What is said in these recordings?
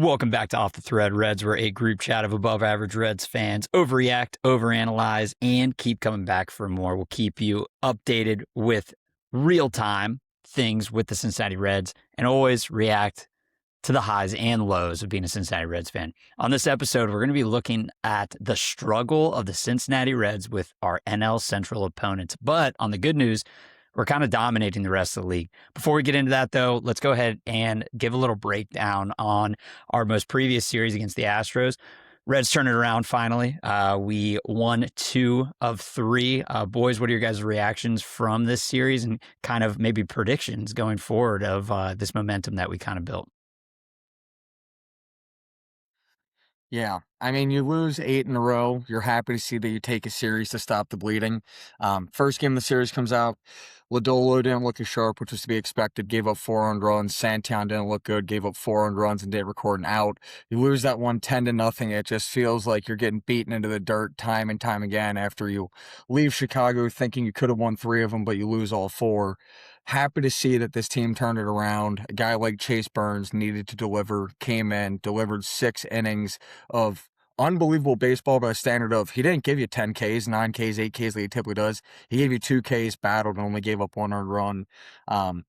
Welcome back to Off the Thread Reds. We're a group chat of above average Reds fans. Overreact, overanalyze, and keep coming back for more. We'll keep you updated with real time things with the Cincinnati Reds and always react to the highs and lows of being a Cincinnati Reds fan. On this episode, we're going to be looking at the struggle of the Cincinnati Reds with our NL Central opponents. But on the good news, we're kind of dominating the rest of the league. Before we get into that, though, let's go ahead and give a little breakdown on our most previous series against the Astros. Reds turned it around finally. We won 2 of 3. Boys, what are your guys' reactions from this series and kind of maybe predictions going forward of this momentum that we kind of built? Yeah, I mean, you lose 8 in a row. You're happy to see that you take a series to stop the bleeding. First game of the series comes out. Lodolo didn't look as sharp, which was to be expected. Gave up 4 earned runs. Santown didn't look good. Gave up 4 earned runs and didn't record an out. You lose that one 10-0. It just feels like you're getting beaten into the dirt time and time again after you leave Chicago thinking you could have won 3 of them, but you lose all 4. Happy to see that this team turned it around. A guy like Chase Burns needed to deliver, came in, delivered 6 innings of unbelievable baseball by the standard of he didn't give you 10 Ks, 9 Ks, 8 Ks like he typically does. He gave you 2 Ks, battled, and only gave up 1 earned run.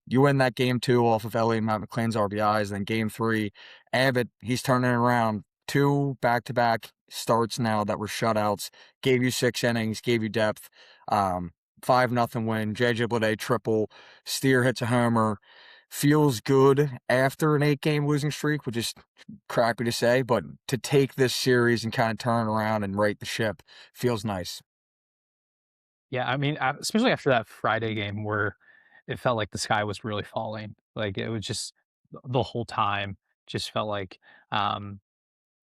You win that game 2 off of Elliott and Matt McClain's RBIs. Then game 3, Abbott, he's turning it around. 2 back-to-back starts now that were shutouts. Gave you 6 innings, gave you depth. 5-0 win. JJ Bleday triple. Steer hits a homer. Feels good after an 8-game losing streak, which is crappy to say, but to take this series and kind of turn around and right the ship feels nice. Yeah, I mean, especially after that Friday game where it felt like the sky was really falling. Like it was just the whole time just felt like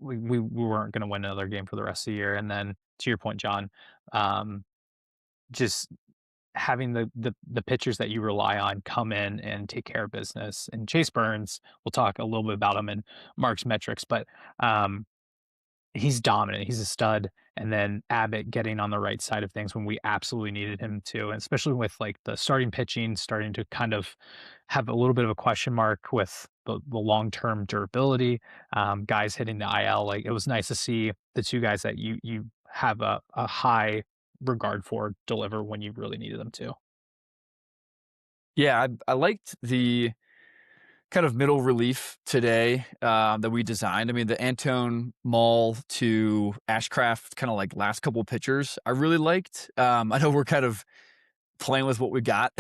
we weren't going to win another game for the rest of the year. And then to your point, John, um, just having the pitchers that you rely on come in and take care of business. And Chase Burns, we'll talk a little bit about him in Mark's metrics, but um, he's dominant. He's a stud. And then Abbott getting on the right side of things when we absolutely needed him to, and especially with like the starting pitching starting to kind of have a little bit of a question mark with the long-term durability. Guys hitting the IL, like it was nice to see the 2 guys that you have a high regard for deliver when you really needed them to. Yeah, I liked the kind of middle relief today that we designed. I mean, the Antone Mall to Ashcraft kind of like last couple pitchers I really liked. I know we're kind of playing with what we got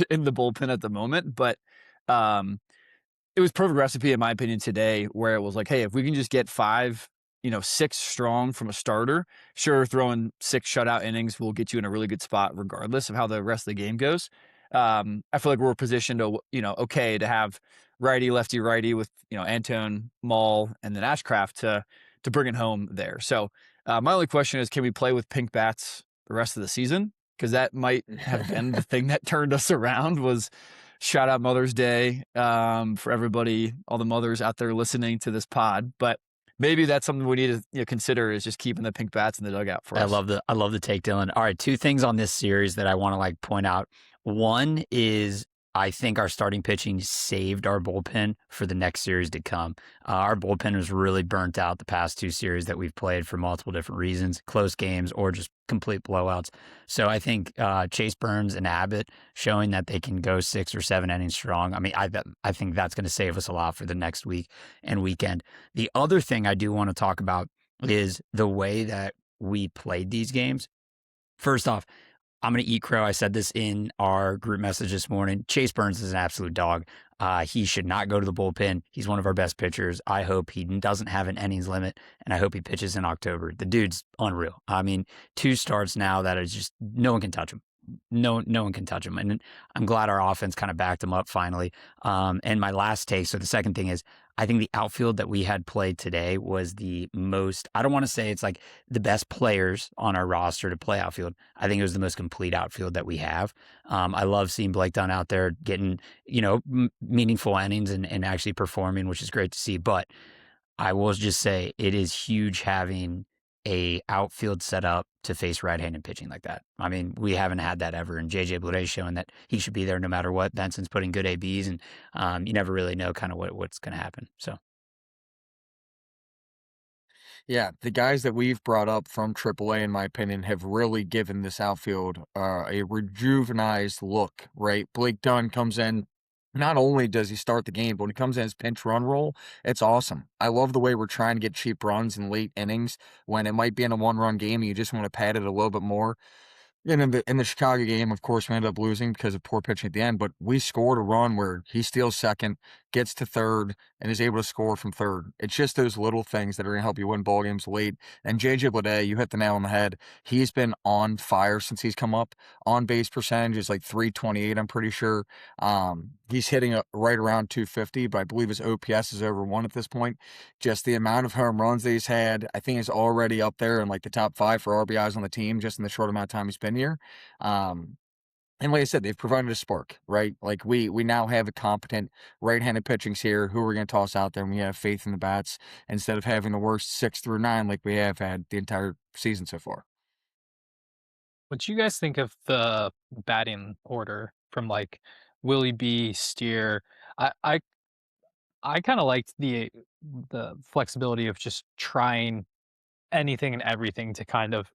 in the bullpen at the moment, but um, it was perfect recipe in my opinion today where it was like, hey, if we can just get 5, 6 strong from a starter, sure, throwing 6 shutout innings will get you in a really good spot regardless of how the rest of the game goes. I feel like we're positioned to, okay to have righty, lefty, righty with, Antone, Mall, and then Ashcraft to bring it home there. So my only question is, can we play with pink bats the rest of the season? Because that might have been the thing that turned us around. Was shout out Mother's Day for everybody, all the mothers out there listening to this pod. But maybe that's something we need to consider, is just keeping the pink bats in the dugout for us. I love the take, Dylan. All right, 2 things on this series that I want to point out. One is I think our starting pitching saved our bullpen for the next series to come. Our bullpen was really burnt out the past 2 series that we've played for multiple different reasons, close games or just complete blowouts. So I think Chase Burns and Abbott showing that they can go 6 or 7 innings strong. I mean, I think that's going to save us a lot for the next week and weekend. The other thing I do want to talk about is the way that we played these games. First off, I'm going to eat crow. I said this in our group message this morning. Chase Burns is an absolute dog. He should not go to the bullpen. He's one of our best pitchers. I hope he doesn't have an innings limit, and I hope he pitches in October. The dude's unreal. I mean, 2 starts now that is just no one can touch him. No one can touch him. And I'm glad our offense kind of backed him up finally. And my last take, so the second thing is, I think the outfield that we had played today was the most, I don't want to say it's like the best players on our roster to play outfield. I think it was the most complete outfield that we have. I love seeing Blake Dunn out there getting, meaningful innings and actually performing, which is great to see. But I will just say it is huge having a outfield set up to face right-handed pitching like that. I mean, we haven't had that ever, and JJ Bleday showing that he should be there no matter what. Benson's putting good ABs, and you never really know kind of what's going to happen. So Yeah, the guys that we've brought up from AAA, in my opinion, have really given this outfield a rejuvenized look, right? Blake Dunn comes in. Not only does he start the game, but when he comes in his pinch run role, it's awesome. I love the way we're trying to get cheap runs in late innings when it might be in a one-run game and you just want to pad it a little bit more. And in the Chicago game, of course, we ended up losing because of poor pitching at the end, but we scored a run where he steals second, gets to third, and is able to score from third. It's just those little things that are going to help you win ball games late. And JJ Bleday, you hit the nail on the head. He's been on fire since he's come up. On base percentage is like 328, I'm pretty sure. He's hitting right around 250, but I believe his OPS is over 1 at this point. Just the amount of home runs that he's had, I think he's already up there in like the top 5 for RBIs on the team just in the short amount of time he's been here. Um, and like I said, they've provided a spark, right? Like we now have a competent right-handed pitchings here who we're going to toss out there, and we have faith in the bats instead of having the worst 6 through 9 like we have had the entire season so far. What do you guys think of the batting order from like Willie B, Steer? I I, I kind of liked the flexibility of just trying anything and everything to kind of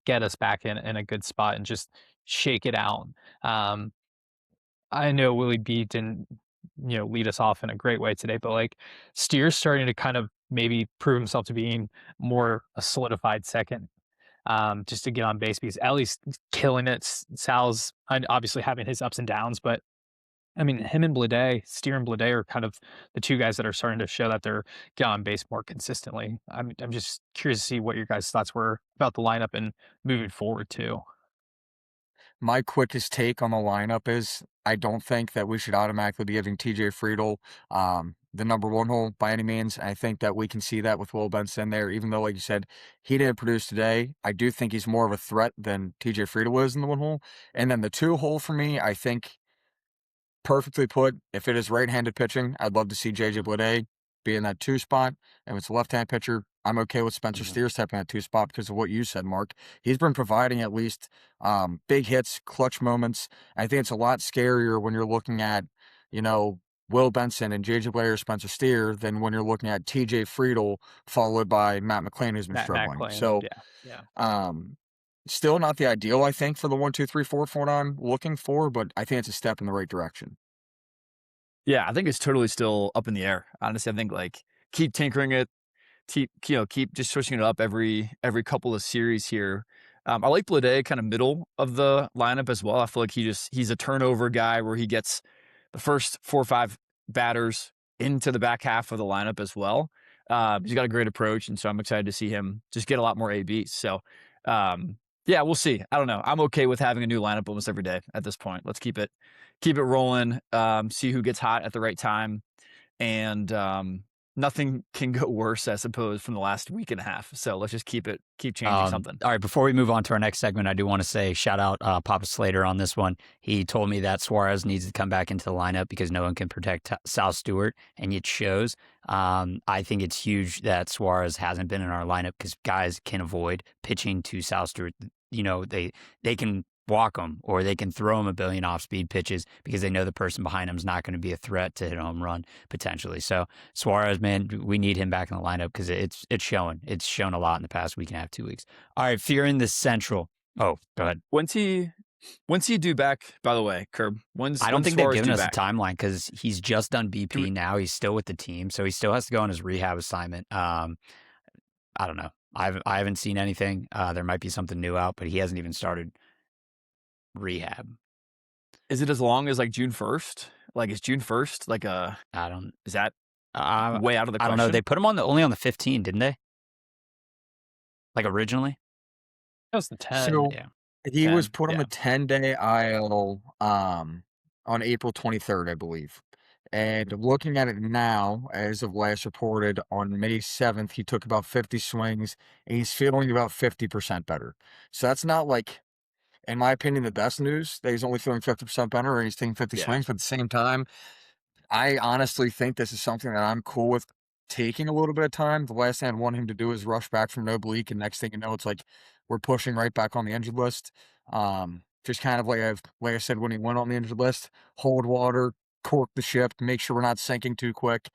get us back in a good spot and just shake it out. Um, I know Willie B didn't, lead us off in a great way today, but like Steer's starting to kind of maybe prove himself to being more a solidified second, just to get on base because Ellie's killing it. Sal's obviously having his ups and downs, but I mean, him and Blade, Steer and Blade are kind of the two guys that are starting to show that they're getting on base more consistently. I'm just curious to see what your guys' thoughts were about the lineup and moving forward too. My quickest take on the lineup is I don't think that we should automatically be giving TJ Friedel the number 1 hole by any means. I think that we can see that with Will Benson there, even though, like you said, he didn't produce today. I do think he's more of a threat than TJ Friedel is in the 1 hole. And then the 2 hole for me, I think perfectly put. If it is right-handed pitching, I'd love to see JJ Bleday be in that 2 spot. If it's a left-hand pitcher, I'm okay with Spencer Mhm. Steer stepping at 2 spot because of what you said, Mark. He's been providing at least big hits, clutch moments. I think it's a lot scarier when you're looking at, you know, Will Benson and JJ Bleday or Spencer Steer than when you're looking at TJ Friedel followed by Matt McClain, who's been Matt struggling. Clay, So, yeah, yeah. um, still not the ideal, I think, for the 1, 2, 3, 4 format I'm looking for, but I think it's a step in the right direction. Yeah, I think it's totally still up in the air. Honestly, I think like keep tinkering it, keep just switching it up every couple of series here. I like Blade kind of middle of the lineup as well. I feel like he's a turnover guy where he gets the first 4 or 5 batters into the back half of the lineup as well. He's got a great approach, and so I'm excited to see him just get a lot more ABs. So, yeah, we'll see. I don't know. I'm okay with having a new lineup almost every day at this point. Let's keep it rolling. See who gets hot at the right time, and nothing can go worse, I suppose, from the last week and a half. So let's just keep changing something. All right, before we move on to our next segment, I do want to say shout out Papa Slater on this one. He told me that Suarez needs to come back into the lineup because no one can protect Sal Stewart, and it shows. I think it's huge that Suarez hasn't been in our lineup because guys can avoid pitching to Sal Stewart. They can walk him or they can throw him a billion off-speed pitches because they know the person behind him is not going to be a threat to hit a home run potentially. So Suarez, man, we need him back in the lineup because it's showing. It's shown a lot in the past week and a half, 2 weeks. All right, fear in the Central. Oh, go ahead. When's he due back? By the way, Curb. I don't think they've given us back? a timeline because he's just done BP now. He's still with the team, so he still has to go on his rehab assignment. I don't know. I haven't seen anything. There might be something new out, but he hasn't even started rehab. Is it as long as like June 1st? Like is June 1st like I don't. is that Uh, way out of the I question? don't know. They put him on only on the 15, didn't they? Like originally. That was the 10. So Yeah. he was 10, put on yeah. the 10-day IL on April 23rd, I believe. And looking at it now, as of last reported, on May 7th, he took about 50 swings and he's feeling about 50% better. So that's not like, in my opinion, the best news that he's only feeling 50% better and he's taking 50 Yeah. swings. But at the same time, I honestly think this is something that I'm cool with taking a little bit of time. The last thing I'd want him to do is rush back from an oblique, and next thing you know, it's like we're pushing right back on the injured list. Just kind of like I said when he went on the injured list, hold water, cork the ship, make sure we're not sinking too quick.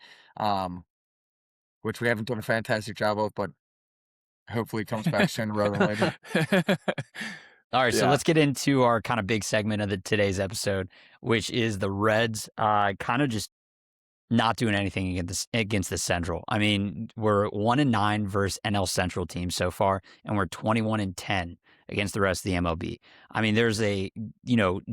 Which we haven't done a fantastic job of, but Hopefully, he comes back sooner rather than later. All right, so Yeah. let's get into our kind of big segment of today's episode, which is the Reds kind of just not doing anything against the Central. I mean, we're 1-9 versus NL Central teams so far, and we're 21-10 against the rest of the MLB. I mean, there's a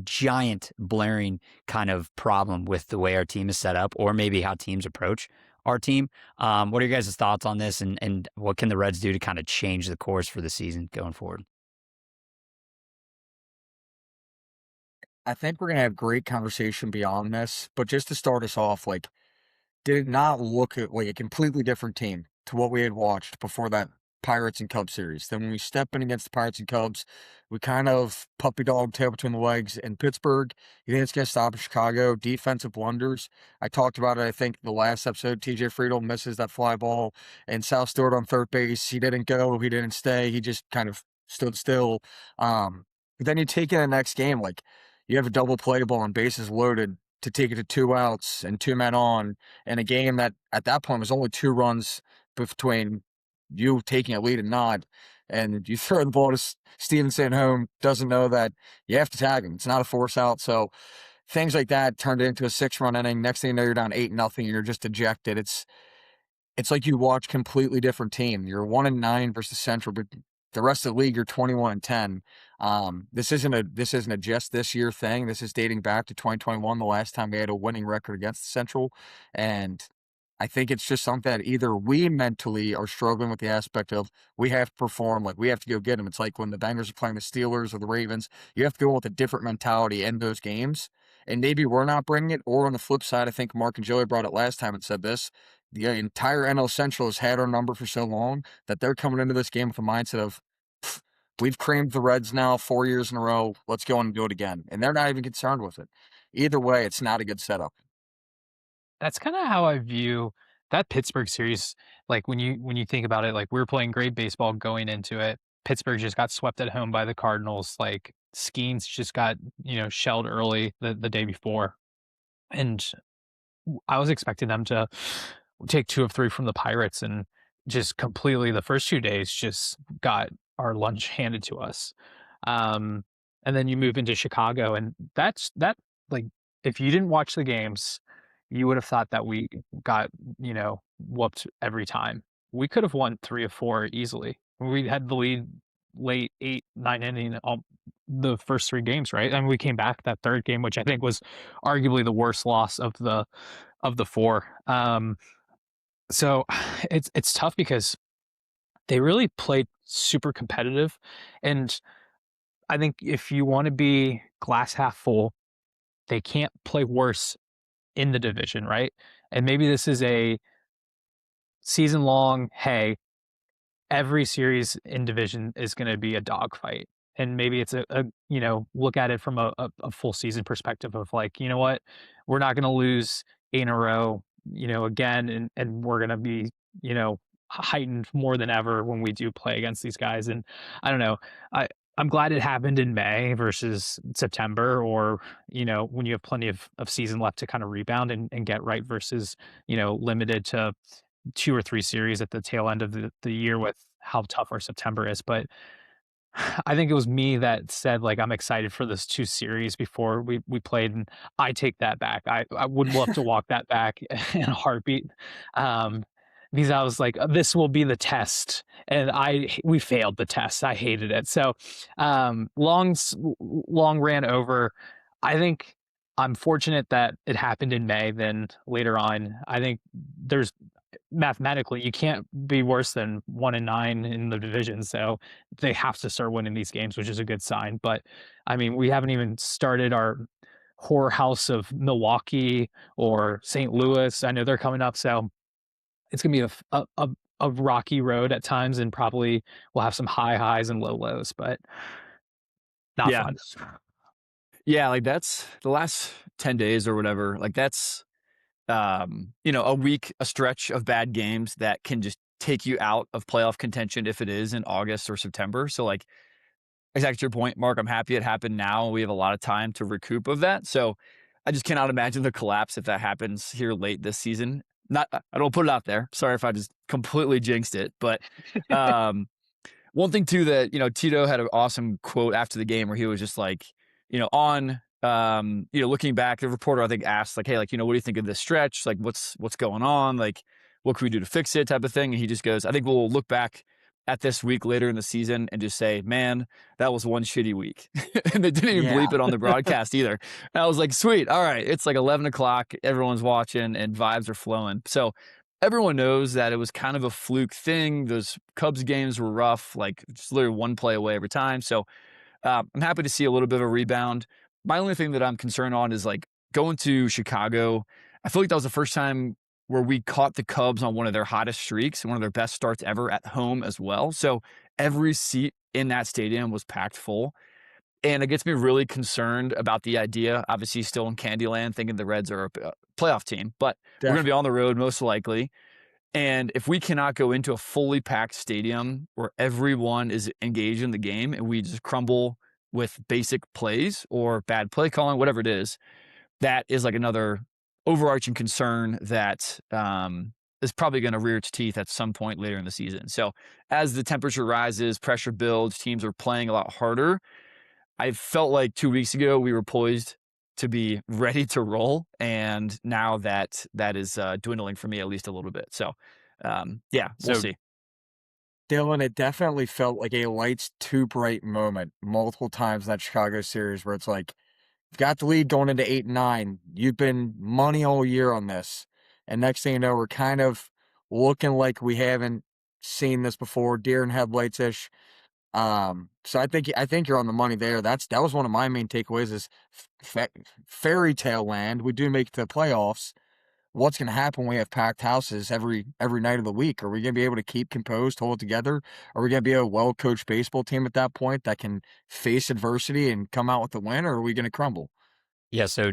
giant blaring kind of problem with the way our team is set up, or maybe how teams approach our team. What are your guys' thoughts on this, and what can the Reds do to kind of change the course for the season going forward? I think we're gonna have great conversation beyond this, but just to start us off, like, did not look at like a completely different team to what we had watched before that Pirates and Cubs series. Then when we step in against the Pirates and Cubs, we kind of puppy dog tail between the legs in Pittsburgh. You think it's going to stop in Chicago? Defensive blunders. I talked about it, I think, the last episode. TJ Friedel misses that fly ball, and Sal Stewart on third base. He didn't go. He didn't stay. He just kind of stood still. But then you take in the next game, like you have a double play ball and bases loaded to take it to 2 outs and 2 men on in a game that at that point was only 2 runs between you taking a lead and not. And you throw the ball to Stevenson home, doesn't know that you have to tag him. It's not a force out. So things like that turned into a 6-run inning. Next thing you know, you're down 8-0 and you're just ejected. It's like you watch completely different team. You're 1-9 versus Central, but the rest of the league, you're 21-10. This isn't a just this year thing. This is dating back to 2021, the last time we had a winning record against the Central. And I think it's just something that either we mentally are struggling with the aspect of we have to perform, like we have to go get them. It's like when the Bengals are playing the Steelers or the Ravens, you have to go with a different mentality in those games. And maybe we're not bringing it. Or on the flip side, I think Mark and Joey brought it last time and said this. The entire NL Central has had our number for so long that they're coming into this game with a mindset of, we've creamed the Reds now 4 years in a row. Let's go and do it again. And they're not even concerned with it. Either way, it's not a good setup. That's kinda how I view that Pittsburgh series. Like, when you think about it, like, we were playing great baseball going into it. Pittsburgh just got swept at home by the Cardinals. Like, Skeens just got, shelled early the day before. And I was expecting them to take 2 of 3 from the Pirates and just completely the first 2 days just got our lunch handed to us. Um, and then you move into Chicago, and like, if you didn't watch the games, you would have thought that we got, whooped every time. We could have won 3 of 4 easily. We had the lead late 8, 9 inning, the first 3 games, right? And we came back that 3rd game, which I think was arguably the worst loss of the 4. So it's tough because they really played super competitive, and I think if you want to be glass half full, they can't play worse in the division, right? And maybe this is a season long, hey, every series in division is going to be a dogfight. And maybe it's look at it from a full season perspective of like, you know what, we're not going to lose 8 in a row, again, and we're going to be, heightened more than ever when we do play against these guys. And I don't know, I'm glad it happened in May versus September, or, when you have plenty of season left to kind of rebound and get right versus, limited to 2 or 3 series at the tail end of the year with how tough our September is. But I think it was me that said, like, I'm excited for this 2 series before we played, and I take that back. I would love to walk that back in a heartbeat, because I was like, "This will be the test," and we failed the test. I hated it. So, long ran over. I think I'm fortunate that it happened in May than later on. I think there's mathematically, you can't be worse than 1-9 in the division, so they have to start winning these games, which is a good sign. But I mean, we haven't even started our horror house of Milwaukee or St. Louis. I know they're coming up, so it's gonna be a rocky road at times, and probably we'll have some high highs and low lows, but not Yeah. fun. Yeah, like that's the last 10 days or whatever. Like that's a week, a stretch of bad games that can just take you out of playoff contention if it is in August or September. So like exactly to your point, Mark, I'm happy it happened now. We have a lot of time to recoup of that. So I just cannot imagine the collapse if that happens here late this season. Not, I don't put it out there. Sorry if I just completely jinxed it, but one thing too that, Tito had an awesome quote after the game where he was just like, looking back, the reporter I think asked like, hey, like, what do you think of this stretch? Like, what's going on? Like, what can we do to fix it? Type of thing. And he just goes, I think we'll look back at this week later in the season and just say, man, that was one shitty week. And they didn't even bleep it on the broadcast either. And I was like, sweet. All right. It's like 11 o'clock. Everyone's watching and vibes are flowing. So everyone knows that it was kind of a fluke thing. Those Cubs games were rough, like just literally one play away every time. So I'm happy to see a little bit of a rebound. My only thing that I'm concerned on is like going to Chicago. I feel like that was the first time where we caught the Cubs on one of their hottest streaks and one of their best starts ever at home as well. So every seat in that stadium was packed full. And it gets me really concerned about the idea, obviously still in Candyland, thinking the Reds are a playoff team, but we're going to be on the road most likely. And if we cannot go into a fully packed stadium where everyone is engaged in the game and we just crumble with basic plays or bad play calling, whatever it is, that is like another overarching concern that is probably going to rear its teeth at some point later in the season. So as the temperature rises, pressure builds, teams are playing a lot harder. I felt like 2 weeks ago we were poised to be ready to roll, and now that is dwindling for me at least a little bit. So, we'll see. Dylan, it definitely felt like a lights too bright moment multiple times in that Chicago series where it's like, you've got the lead going into 8-9. You've been money all year on this. And next thing you know, we're kind of looking like we haven't seen this before, deer in headlights-ish. So I think you're on the money there. That was one of my main takeaways is fairy tale land. We do make it to the playoffs. What's going to happen when we have packed houses every night of the week? Are we going to be able to keep composed, hold it together? Are we going to be a well-coached baseball team at that point that can face adversity and come out with the win, or are we going to crumble? Yeah, so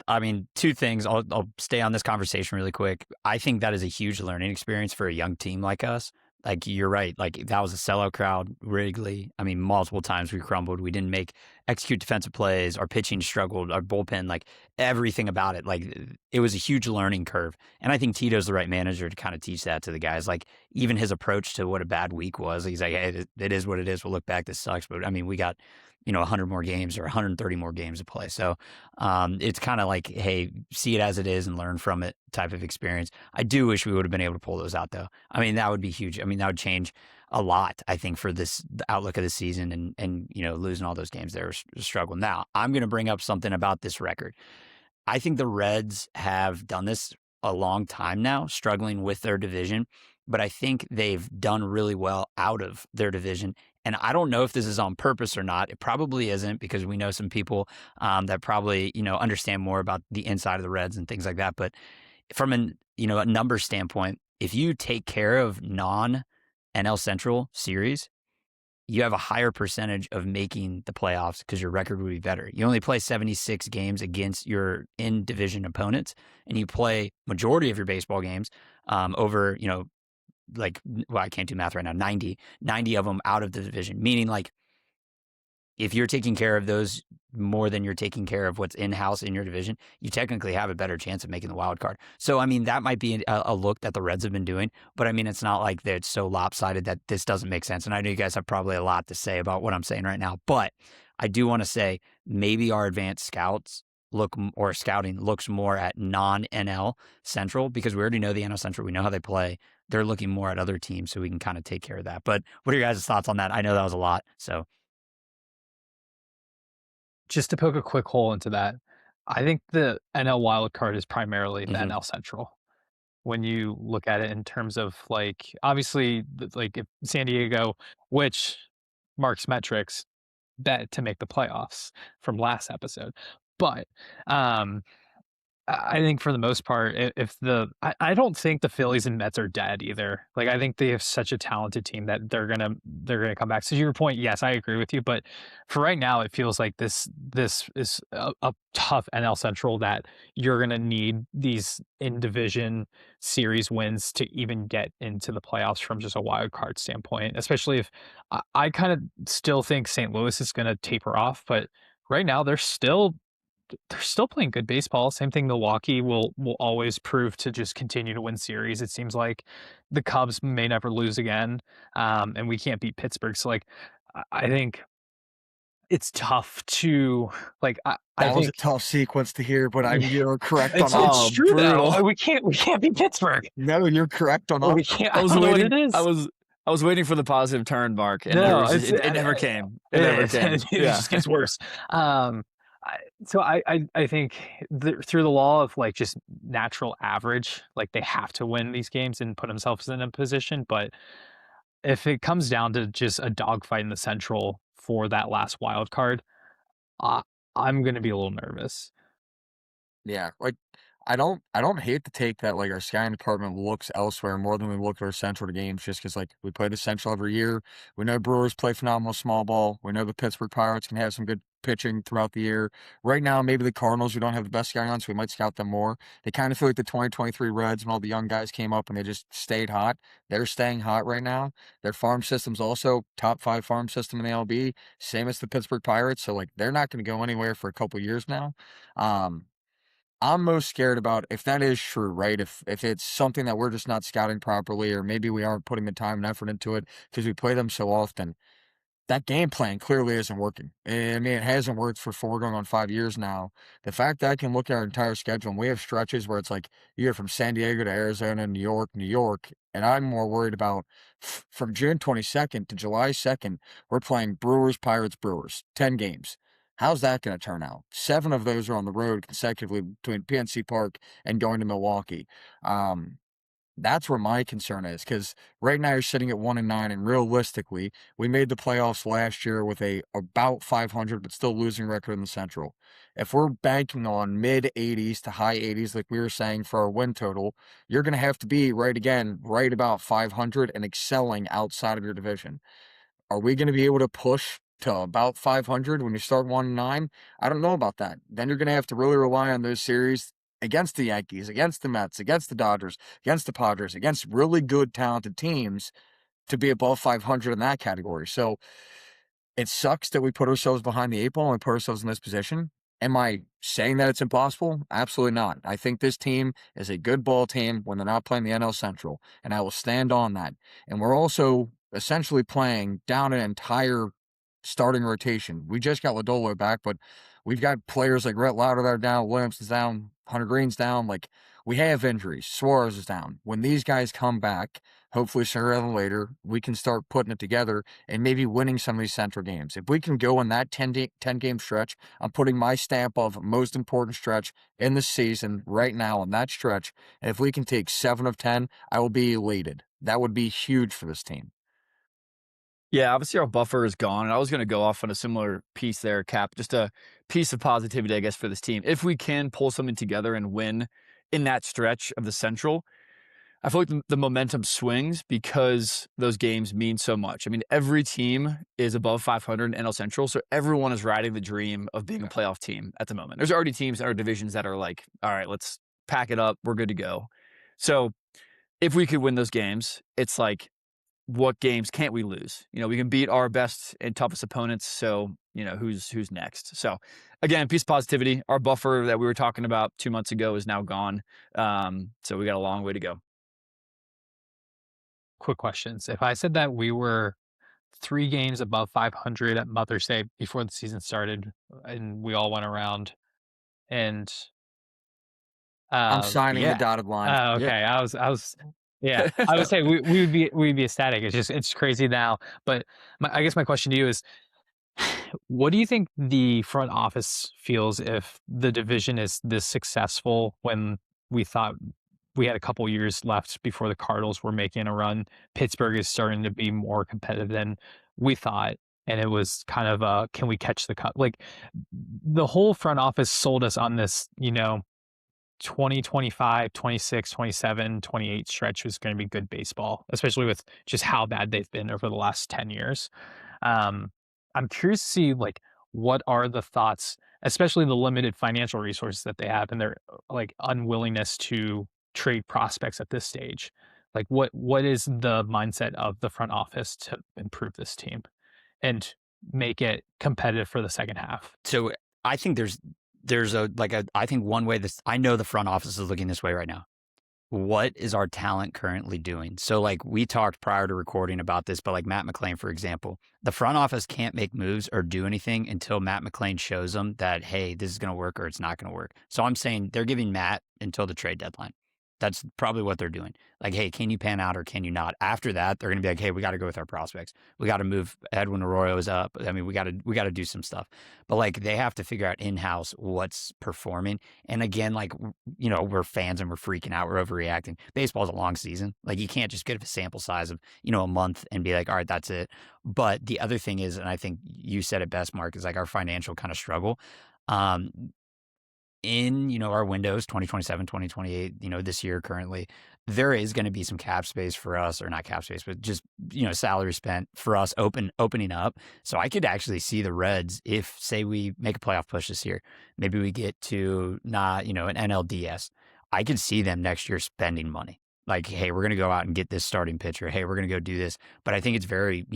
I mean, two things. I'll stay on this conversation really quick. I think that is a huge learning experience for a young team like us. Like, you're right. Like, that was a sellout crowd, Wrigley. I mean, multiple times we crumbled. We didn't execute defensive plays. Our pitching struggled. Our bullpen, like, everything about it. Like, it was a huge learning curve. And I think Tito's the right manager to kind of teach that to the guys. Like, even his approach to what a bad week was. He's like, hey, it is what it is. We'll look back. This sucks. But, I mean, we got 100 more games or 130 more games to play. So it's kind of like, hey, see it as it is and learn from it type of experience. I do wish we would have been able to pull those out, though. I mean, that would be huge. I mean, that would change a lot, I think, for the outlook of the season and losing all those games there was a struggle. Now, I'm going to bring up something about this record. I think the Reds have done this a long time now, struggling with their division, but I think they've done really well out of their division. And I don't know if this is on purpose or not. It probably isn't, because we know some people that probably, understand more about the inside of the Reds and things like that. But from a number standpoint, if you take care of non-NL Central series, you have a higher percentage of making the playoffs because your record would be better. You only play 76 games against your in-division opponents, and you play majority of your baseball games over, I can't do math right now, 90 of them out of the division, meaning like if you're taking care of those more than you're taking care of what's in-house in your division, you technically have a better chance of making the wild card. So, I mean, that might be a look that the Reds have been doing, but I mean, it's not like it's so lopsided that this doesn't make sense. And I know you guys have probably a lot to say about what I'm saying right now, but I do want to say maybe our advanced scouting looks more at non-NL Central, because we already know the NL Central. We know how they play. They're looking more at other teams, so we can kind of take care of that. But what are your guys' thoughts on that? I know that was a lot, so. Just to poke a quick hole into that, I think the NL wild card is primarily the NL Central. When you look at it in terms of like, obviously, like if San Diego, which Mark's metrics bet to make the playoffs from last episode, but I think for the most part, I don't think the Phillies and Mets are dead either. Like, I think they have such a talented team that they're gonna come back. So to your point, yes, I agree with you. But for right now, it feels like this is a tough NL Central that you're gonna need these in division series wins to even get into the playoffs from just a wild card standpoint. Especially if I kind of still think St. Louis is gonna taper off, but right now they're still they're still playing good baseball. Same thing, Milwaukee will always prove to just continue to win series. It seems like the Cubs may never lose again, and we can't beat Pittsburgh. So, like, I think it's tough to, like, I That was a think tough sequence to hear, but you're correct on it's all. true brutal. though. We can't beat Pittsburgh. No, you're correct on all. We can't. I I was don't know what waiting. it is. I was waiting for the positive turn, Mark, and No, it never came. It never came. It Yeah. just gets worse. So I think through the law of like just natural average, like they have to win these games and put themselves in a position. But if it comes down to just a dogfight in the Central for that last wild card, I'm going to be a little nervous. Yeah, like I don't hate to take that like our scouting department looks elsewhere more than we look at our Central games just because like we play the Central every year. We know Brewers play phenomenal small ball. We know the Pittsburgh Pirates can have some good pitching throughout the year. Right now, maybe the Cardinals, we don't have the best scouting on, so we might scout them more. They kind of feel like the 2023 Reds when all the young guys came up and they just stayed hot. They're staying hot right now. Their farm system's also top 5 farm system in the LB, same as the Pittsburgh Pirates. So like they're not going to go anywhere for a couple years now. I'm most scared about if that is true, right? If it's something that we're just not scouting properly, or maybe we aren't putting the time and effort into it because we play them so often. That game plan clearly isn't working. I mean, it hasn't worked for 4 going on 5 years now. The fact that I can look at our entire schedule and we have stretches where it's like you're from San Diego to Arizona, New York, and I'm more worried about from June 22nd to July 2nd, we're playing Brewers, Pirates, Brewers, 10 games. How's that going to turn out? 7 of those are on the road consecutively between PNC Park and going to Milwaukee. That's where my concern is because right now you're sitting at 1-9, and realistically, we made the playoffs last year with a about 500 but still losing record in the Central. If we're banking on mid 80s to high 80s, like we were saying for our win total, you're going to have to be right about 500 and excelling outside of your division. Are we going to be able to push to about 500 when you start 1-9? I don't know about that. Then you're going to have to really rely on those series against the Yankees, against the Mets, against the Dodgers, against the Padres, against really good, talented teams to be above 500 in that category. So it sucks that we put ourselves behind the 8 ball and put ourselves in this position. Am I saying that it's impossible? Absolutely not. I think this team is a good ball team when they're not playing the NL Central, and I will stand on that. And we're also essentially playing down an entire starting rotation. We just got Lodolo back, but we've got players like Rhett Lauder that are down, Williams is down, Hunter Green's down. Like, we have injuries. Suarez is down. When these guys come back, hopefully sooner rather than later, we can start putting it together and maybe winning some of these Central games. If we can go in that 10-game stretch, I'm putting my stamp of most important stretch in the season right now on that stretch. And if we can take 7 of 10, I will be elated. That would be huge for this team. Yeah, obviously our buffer is gone, and I was going to go off on a similar piece there, Cap, just a piece of positivity, I guess, for this team. If we can pull something together and win in that stretch of the Central, I feel like the momentum swings because those games mean so much. I mean, every team is above 500 in NL Central, so everyone is riding the dream of being a playoff team at the moment. There's already teams in our divisions that are like, all right, let's pack it up. We're good to go. So if we could win those games, it's like, what games can't we lose? You know, we can beat our best and toughest opponents. So, you know, who's next? So again, piece of positivity. Our buffer that we were talking about 2 months ago is now gone. So we got a long way to go. Quick questions. If I said that we were 3 games above 500 at Mother's Day before the season started, and we all went around and I'm signing the yeah. dotted line. oh, Yeah. okay. Yeah, I would say we'd be ecstatic. It's crazy now. But I guess my question to you is, what do you think the front office feels if the division is this successful when we thought we had a couple years left before the Cardinals were making a run? Pittsburgh is starting to be more competitive than we thought. And it was kind of can we catch the cup? Like, the whole front office sold us on this, 2025, 26, 27, 28 stretch was going to be good baseball, especially with just how bad they've been over the last 10 years. I'm curious to see, like, what are the thoughts, especially the limited financial resources that they have and their like unwillingness to trade prospects at this stage. Like, what is the mindset of the front office to improve this team and make it competitive for the second half? So I think there's there's I think one way I know the front office is looking this way right now. What is our talent currently doing? So like we talked prior to recording about this, but like Matt McClain, for example, the front office can't make moves or do anything until Matt McClain shows them that, hey, this is going to work or it's not going to work. So I'm saying they're giving Matt until the trade deadline. That's probably what they're doing. Like, hey, can you pan out or can you not? After that, they're going to be like, hey, we got to go with our prospects. We got to move Edwin Arroyo's up. I mean, we got to do some stuff. But like, they have to figure out in house what's performing. And again, like, we're fans and we're freaking out. We're overreacting. Baseball's a long season. Like, you can't just get a sample size of a month and be like, all right, that's it. But the other thing is, and I think you said it best, Mark, is like our financial kind of struggle. In our windows 2027 2028 this year currently, there is going to be some cap space for us, or not cap space, but just salary spent for us opening up. So I could actually see the Reds, if say we make a playoff push this year, maybe we get to not an NLDS, I could see them next year spending money like, hey, we're going to go out and get this starting pitcher, hey, we're going to go do this. But I think it's very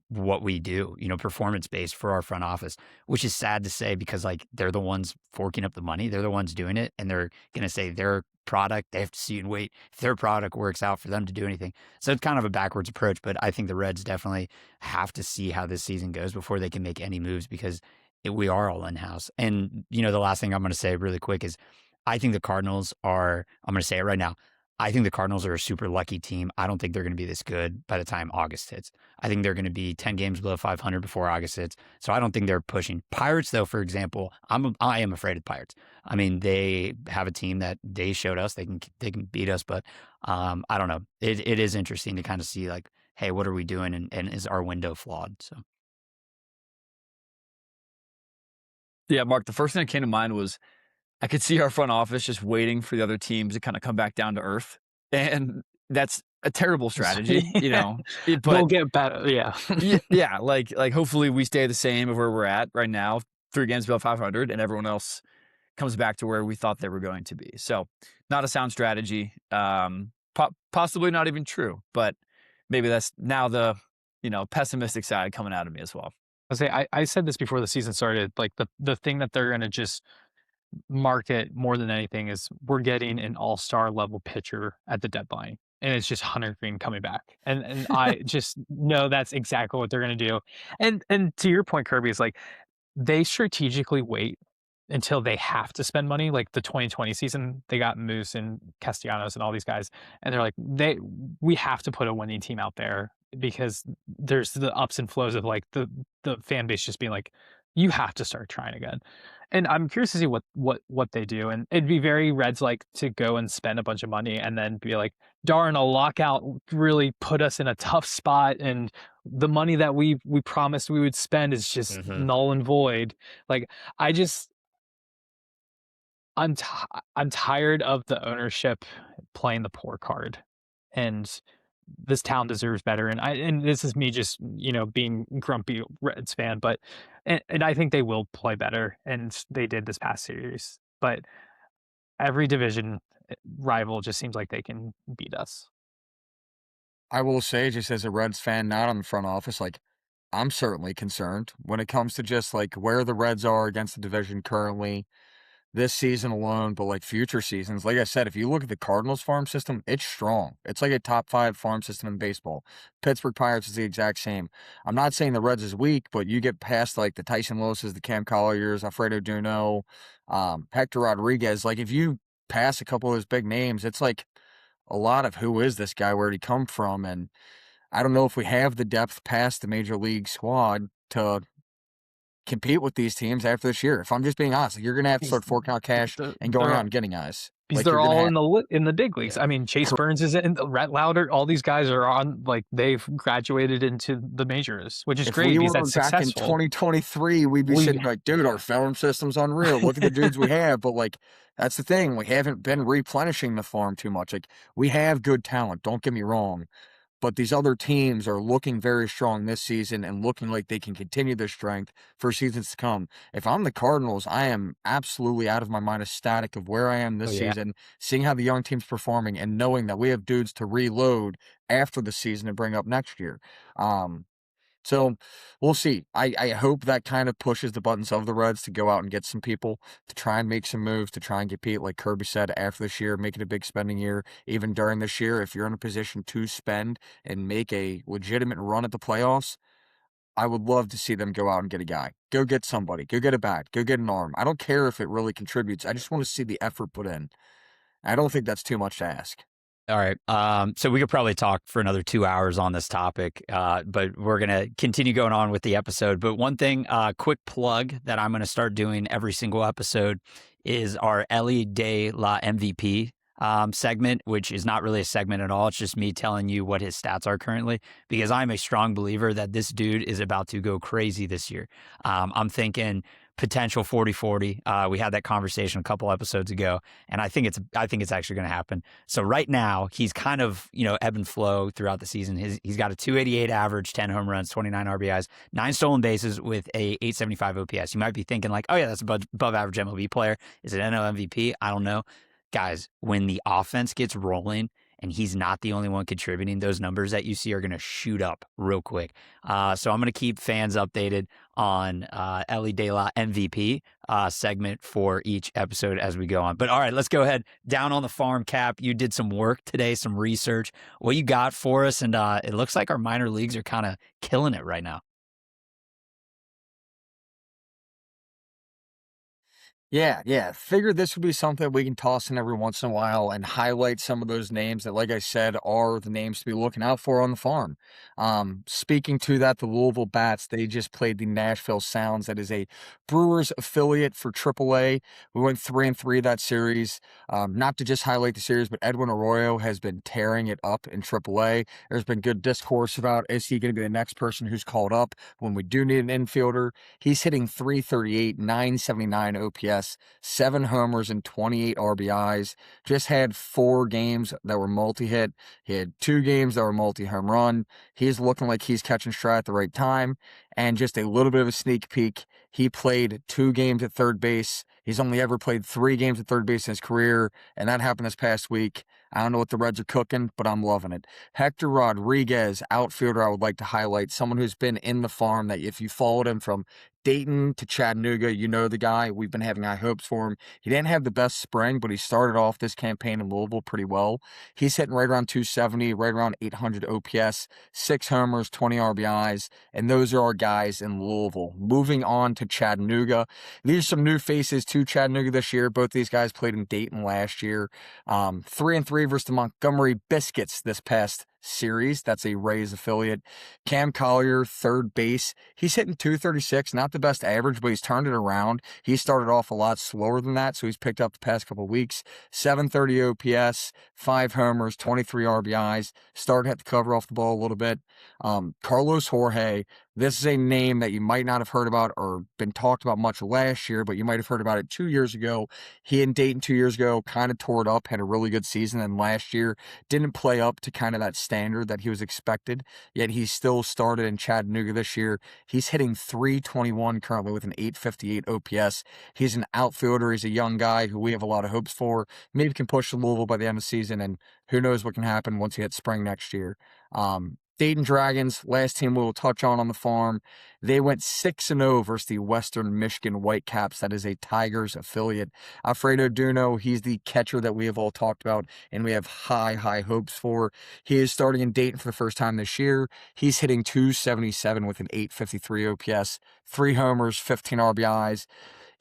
what we do, performance based for our front office, which is sad to say because like they're the ones forking up the money. They're the ones doing it. And they're going to say their product, they have to see and wait if their product works out for them to do anything. So it's kind of a backwards approach, but I think the Reds definitely have to see how this season goes before they can make any moves because we are all in-house. And, the last thing I'm going to say really quick is I think the Cardinals are, I'm going to say it right now, I think the Cardinals are a super lucky team. I don't think they're going to be this good by the time August hits. I think they're going to be 10 games below 500 before August hits. So I don't think they're pushing. Pirates, though, for example, I am afraid of Pirates. I mean, they have a team that they showed us they can beat us, but I don't know. It is interesting to kind of see like, hey, what are we doing, and is our window flawed? So. Yeah, Mark, the first thing that came to mind was I could see our front office just waiting for the other teams to kind of come back down to earth. And that's a terrible strategy, but we'll get better. Yeah. yeah. Like hopefully we stay the same of where we're at right now, 3 games above 500, and everyone else comes back to where we thought they were going to be. So not a sound strategy. Possibly not even true, but maybe that's now the, pessimistic side coming out of me as well. I said this before the season started, like the thing that they're going to just market more than anything is we're getting an all-star level pitcher at the deadline, and it's just Hunter Green coming back, and I just know that's exactly what they're going to do. And to your point, Kirby, is like they strategically wait until they have to spend money. Like the 2020 season, they got Moose and Castellanos and all these guys, and they're like, we have to put a winning team out there because there's the ups and flows of like the fan base just being like, you have to start trying again. And I'm curious to see what they do. And it'd be very Reds like to go and spend a bunch of money and then be like, darn, a lockout really put us in a tough spot, and the money that we promised we would spend is just null and void. Like I'm tired of the ownership playing the poor card, and this town deserves better. And this is me just being grumpy Reds fan, but and I think they will play better, and they did this past series. But every division rival just seems like they can beat us. I will say, just as a Reds fan, not on the front office, like I'm certainly concerned when it comes to just like where the Reds are against the division currently. This season alone, but like future seasons, like I said, if you look at the Cardinals farm system, it's strong. It's like a top 5 farm system in baseball. Pittsburgh Pirates is the exact same. I'm not saying the Reds is weak, but you get past like the Tyson Lewis's, the Cam Colliers, Alfredo Duno, Hector Rodriguez. Like if you pass a couple of those big names, it's like a lot of who is this guy, where did he come from? And I don't know if we have the depth past the major league squad to compete with these teams after this year. If I'm just being honest, you're going to have to start forking out cash and going out and getting guys. Because they're all in the big leagues. Yeah. I mean, Chase Burns is in, Rhett Lauder, all these guys are on, like they've graduated into the majors, which is great because that's successful. Back in 2023, we'd be sitting like, dude, our farm system's unreal. Look at the dudes we have. But like, that's the thing. We haven't been replenishing the farm too much. Like, we have good talent. Don't get me wrong. But these other teams are looking very strong this season and looking like they can continue their strength for seasons to come. If I'm the Cardinals, I am absolutely out of my mind ecstatic of where I am this season, seeing how the young team's performing and knowing that we have dudes to reload after the season and bring up next year. So we'll see. I hope that kind of pushes the buttons of the Reds to go out and get some people to try and make some moves to try and compete. Like Kirby said, after this year, make it a big spending year. Even during this year, if you're in a position to spend and make a legitimate run at the playoffs, I would love to see them go out and get a guy. Go get somebody. Go get a bat. Go get an arm. I don't care if it really contributes. I just want to see the effort put in. I don't think that's too much to ask. All right. So we could probably talk for another 2 hours on this topic, but we're going to continue going on with the episode. But one thing, quick plug that I'm going to start doing every single episode is our Ellie de la MVP segment, which is not really a segment at all. It's just me telling you what his stats are currently, because I'm a strong believer that this dude is about to go crazy this year. I'm thinking potential 40-40. We had that conversation a couple episodes ago, and I think it's actually going to happen. So right now he's kind of, ebb and flow throughout the season. He's got a 288 average, 10 home runs, 29 RBIs, 9 stolen bases with a 875 OPS. You might be thinking like, oh yeah, that's above average MLB player. Is it NL MVP? I don't know. Guys, when the offense gets rolling and he's not the only one contributing, those numbers that you see are going to shoot up real quick. So I'm going to keep fans updated on Ellie De La MVP segment for each episode as we go on. But all right, let's go ahead. Down on the farm, Cap, you did some work today, some research. What you got for us? And it looks like our minor leagues are kind of killing it right now. Yeah. Figured this would be something we can toss in every once in a while and highlight some of those names that, like I said, are the names to be looking out for on the farm. Speaking to that, the Louisville Bats, they just played the Nashville Sounds. That is a Brewers affiliate for AAA. We went 3-3 that series. Not to just highlight the series, but Edwin Arroyo has been tearing it up in AAA. There's been good discourse about, is he going to be the next person who's called up when we do need an infielder? He's hitting 338, 979 OPS. 7 homers and 28 RBIs. Just had 4 games that were multi-hit. He had 2 games that were multi-home run. He's looking like he's catching stride at the right time. And just a little bit of a sneak peek, he played 2 games at third base. He's only ever played 3 games at third base in his career, and that happened this past week. I don't know what the Reds are cooking, but I'm loving it. Hector Rodriguez, outfielder I would like to highlight, someone who's been in the farm that if you followed him from Dayton to Chattanooga, you know the guy. We've been having high hopes for him. He didn't have the best spring, but he started off this campaign in Louisville pretty well. He's hitting right around 270, right around 800 OPS, 6 homers, 20 RBIs, and those are our guys in Louisville. Moving on to Chattanooga. These are some new faces to Chattanooga this year. Both these guys played in Dayton last year. 3-3 versus the Montgomery Biscuits this past series. That's a Rays affiliate. Cam Collier, third base. He's hitting 236, not the best average, but he's turned it around. He started off a lot slower than that, so he's picked up the past couple of weeks. 730 OPS, 5 homers, 23 RBIs. Started to hit the cover off the ball a little bit. Carlos Jorge, this is a name that you might not have heard about or been talked about much last year, but you might have heard about it 2 years ago. He in Dayton 2 years ago kind of tore it up, had a really good season, and last year didn't play up to kind of that standard that he was expected, yet he still started in Chattanooga this year. He's hitting 321 currently with an 858 OPS. He's an outfielder. He's a young guy who we have a lot of hopes for. Maybe can push the Louisville by the end of the season, and who knows what can happen once he hits spring next year. Dayton Dragons, last team we'll touch on the farm. They went 6-0 versus the Western Michigan Whitecaps. That is a Tigers affiliate. Alfredo Duno, he's the catcher that we have all talked about and we have high hopes for. He is starting in Dayton for the first time this year. He's hitting 277 with an 853 OPS, 3 homers, 15 RBIs.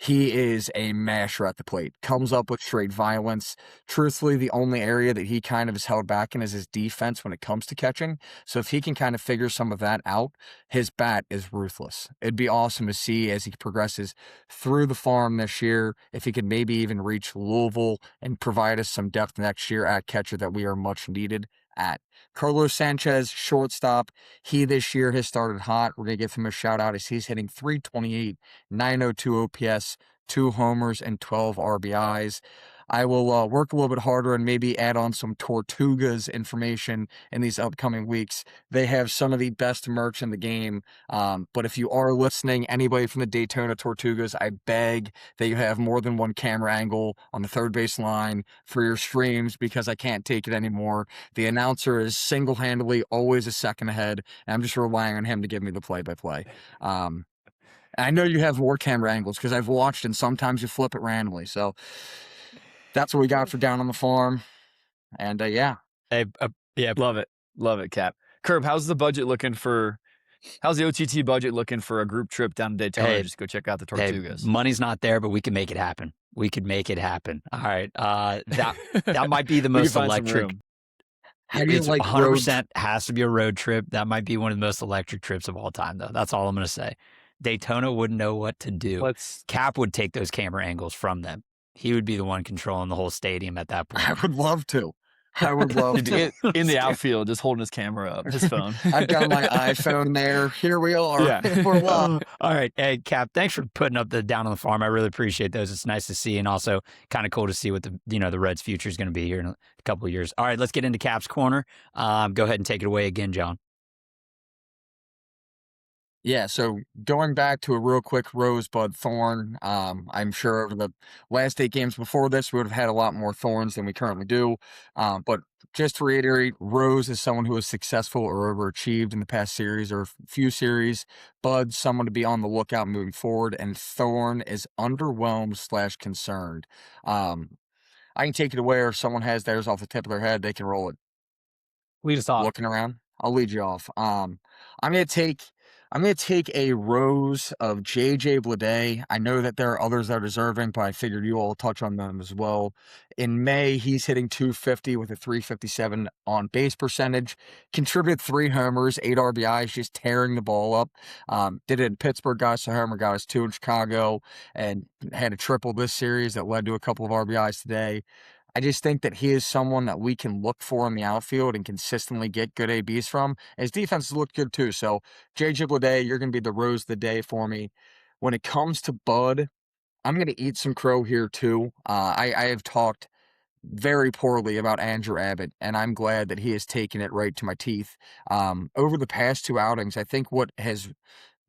He is a masher at the plate, comes up with straight violence. Truthfully, the only area that he kind of is held back in is his defense when it comes to catching. So if he can kind of figure some of that out, his bat is ruthless. It'd be awesome to see as he progresses through the farm this year, if he could maybe even reach Louisville and provide us some depth next year at catcher that we are much needed at. Carlos Sanchez, shortstop. He this year has started hot. We're going to give him a shout out as he's hitting 328, 902 OPS, 2 homers, and 12 RBIs. I will work a little bit harder and maybe add on some Tortugas information in these upcoming weeks. They have some of the best merch in the game. But if you are listening, anybody from the Daytona Tortugas, I beg that you have more than one camera angle on the third base line for your streams, because I can't take it anymore. The announcer is single-handedly always a second ahead, and I'm just relying on him to give me the play-by-play. I know you have more camera angles because I've watched, and sometimes you flip it randomly. So that's what we got for Down on the Farm. And yeah. Hey, yeah, Love it, Cap. Curb, how's the OTT budget looking for a group trip down to Daytona? Hey, Just go check out the hey, Tortugas. money's not there, but we can make it happen. We could make it happen. All right. That might be the We can most find some electric. room. How do you It's like 100% has to be a road trip. That might be one of the most electric trips of all time, though. That's all I'm going to say. Daytona wouldn't know what to do. Cap would take those camera angles from them. He would be the one controlling the whole stadium at that point. I would love to. I would love to. In the outfield, just holding his camera up, his phone. I've got my iPhone there. Here we are. Yeah. We're live. All right. Hey, Cap, thanks for putting up the Down on the Farm. I really appreciate those. It's nice to see, and also kind of cool to see what the Reds' future is going to be here in a couple of years. All right, let's get into Cap's Corner. Go ahead and take it away again, John. Yeah, so going back to a real quick Rosebud Thorn, I'm sure over the last 8 games before this, we would have had a lot more Thorns than we currently do. But just to reiterate, Rose is someone who is successful or overachieved in the past series or few series. Bud, someone to be on the lookout moving forward. And Thorn is underwhelmed/concerned. I can take it away, or if someone has theirs off the tip of their head, they can roll it. Lead us off. Looking around, I'll lead you off. I'm gonna take a rose of JJ Bleday. I know that there are others that are deserving, but I figured you all touch on them as well. In May, he's hitting .250 with a .357 on base percentage. Contributed 3 homers, 8 RBIs, just tearing the ball up. Did it in Pittsburgh, got us a homer, got us 2 in Chicago, and had a triple this series that led to a couple of RBIs today. I just think that he is someone that we can look for in the outfield and consistently get good ABs from. His defense has looked good too. So, JJ Bleday, you're going to be the rose of the day for me. When it comes to Bud, I'm going to eat some crow here too. I have talked very poorly about Andrew Abbott, and I'm glad that he has taken it right to my teeth. Over the past 2 outings, I think what has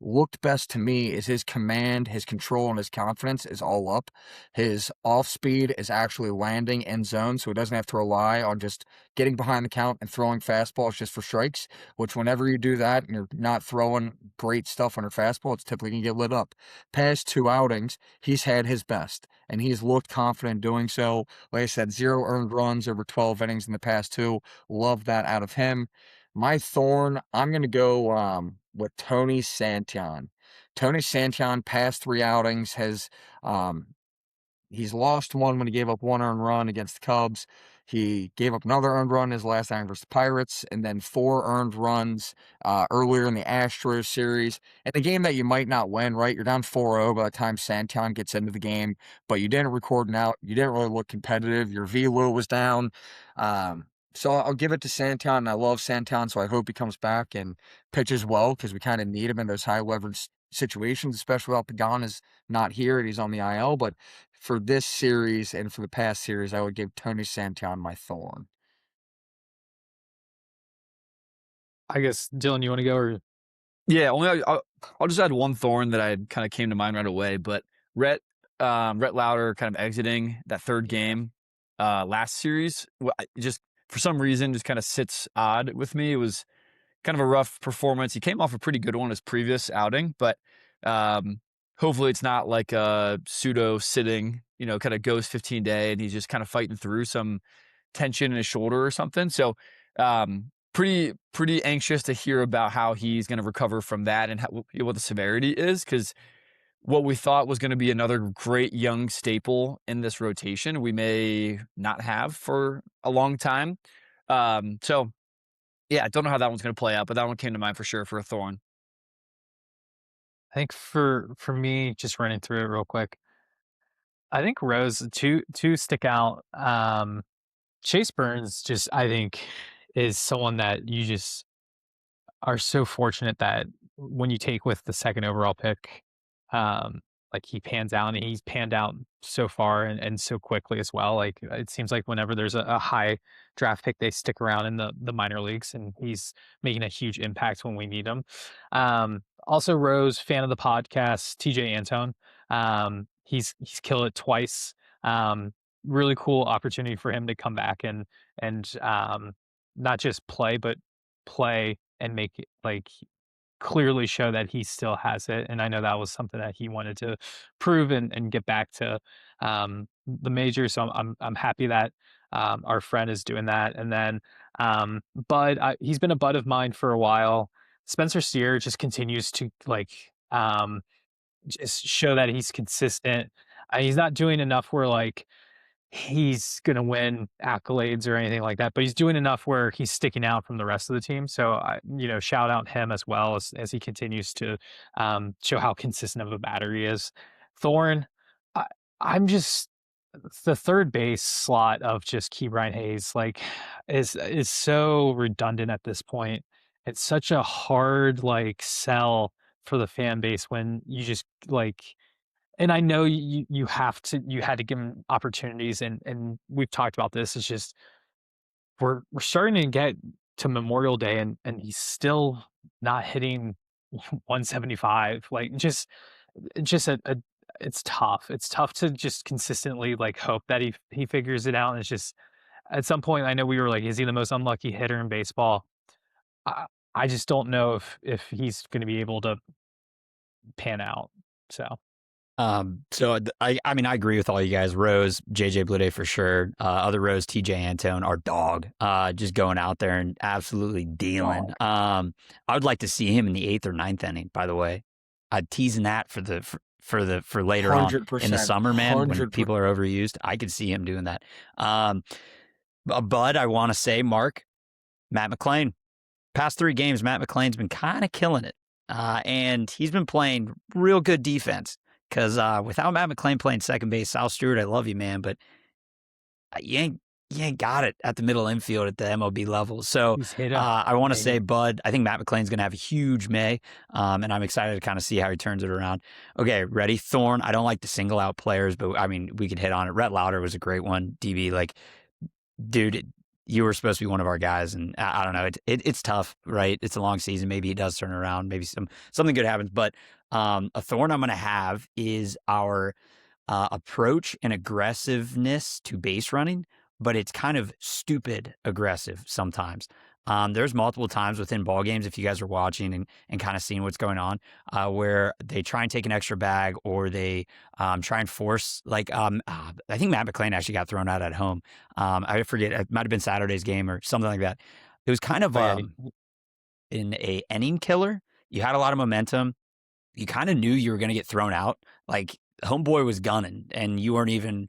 looked best to me is his command, his control, and his confidence is all up. His off speed is actually landing in zone, so he doesn't have to rely on just getting behind the count and throwing fastballs just for strikes, which whenever you do that and you're not throwing great stuff on your fastball, it's typically going to get lit up. Past 2 outings, he's had his best, and he's looked confident doing so. Like I said, 0 earned runs over 12 innings in the past 2. Love that out of him. My Thorn, I'm going to go with Tony Santillan. Tony Santillan, past 3 outings, has he's lost 1 when he gave up 1 earned run against the Cubs. He gave up another earned run his last outing versus the Pirates, and then 4 earned runs earlier in the Astros series. And the game that you might not win, right? You're down 4-0 by the time Santillan gets into the game, but you didn't record an out. You didn't really look competitive. Your velo was down. So I'll give it to Santillan, and I love Santillan, so I hope he comes back and pitches well, because we kind of need him in those high-leverage situations, especially while Pagan is not here and he's on the IL. But for this series and for the past series, I would give Tony Santillan my Thorn. I guess, Dylan, you want to go? Or Yeah, I'll just add one Thorn that I kind of came to mind right away. But Rhett Lauder kind of exiting that 3rd game last series, just for some reason just kind of sits odd with me. It was kind of a rough performance. He came off a pretty good one his previous outing, but hopefully it's not like a pseudo sitting, kind of goes 15-day and he's just kind of fighting through some tension in his shoulder or something. So pretty anxious to hear about how he's going to recover from that and what the severity is, because what we thought was going to be another great young staple in this rotation, we may not have for a long time. So yeah, I don't know how that one's going to play out, but that one came to mind for sure for a Thorn. I think for me, just running through it real quick, I think Rose, two stick out. Chase Burns just, I think, is someone that you just are so fortunate that when you take with the 2nd overall pick, like he pans out, and he's panned out so far and so quickly as well. Like it seems like whenever there's a high draft pick, they stick around in the minor leagues, and he's making a huge impact when we need him. Also, Rose, fan of the podcast, TJ Antone. He's killed it twice. Really cool opportunity for him to come back and not just play, but play and make it like clearly show that he still has it. And I know that was something that he wanted to prove and get back to the major. So I'm happy that our friend is doing that. And then Bud, he's been a bud of mine for a while. Spencer Steer just continues to just show that he's consistent. He's not doing enough where like he's going to win accolades or anything like that, but he's doing enough where he's sticking out from the rest of the team. So, shout out him as well as he continues to show how consistent of a batter he is. Thorne, I'm just the third base slot of just Ke'Bryan Hayes, like is so redundant at this point. It's such a hard like sell for the fan base when you just like, and I know you had to give him opportunities, and we've talked about this. It's just we're starting to get to Memorial Day, and he's still not hitting 175. Like just it's tough. It's tough to just consistently like hope that he figures it out. And it's just at some point, I know we were like, is he the most unlucky hitter in baseball? I just don't know if he's going to be able to pan out. So. I mean, I agree with all you guys. Rose, JJ Bleday for sure. Other Rose, TJ Antone, our dog, just going out there and absolutely dealing. I would like to see him in the 8th or 9th inning, by the way. I'm teasing that for later on in the summer, man, 100%. When people are overused. I could see him doing that. Bud, I want to say, Mark, Matt McClain. Past 3 games, Matt McClain's been kind of killing it. And he's been playing real good defense. Because without Matt McClain playing second base, Sal Stewart, I love you, man, but you ain't got it at the middle infield at the MLB level. So I want to say, Bud, I think Matt McClain's going to have a huge May, and I'm excited to kind of see how he turns it around. Okay, ready? Thorne, I don't like to single out players, but I mean, we could hit on it. Rhett Lauder was a great one. DB, like, dude, you were supposed to be one of our guys, and I don't know. It's tough, right? It's a long season. Maybe he does turn around. Maybe something good happens. But a thorn I'm going to have is our approach and aggressiveness to base running, but it's kind of stupid aggressive sometimes. There's multiple times within ball games, if you guys are watching and kind of seeing what's going on, where they try and take an extra bag, or they try and force, like, I think Matt McClain actually got thrown out at home. I forget, it might have been Saturday's game or something like that. It was kind of in a inning killer. You had a lot of momentum. You kind of knew you were going to get thrown out. Like, homeboy was gunning, and you weren't even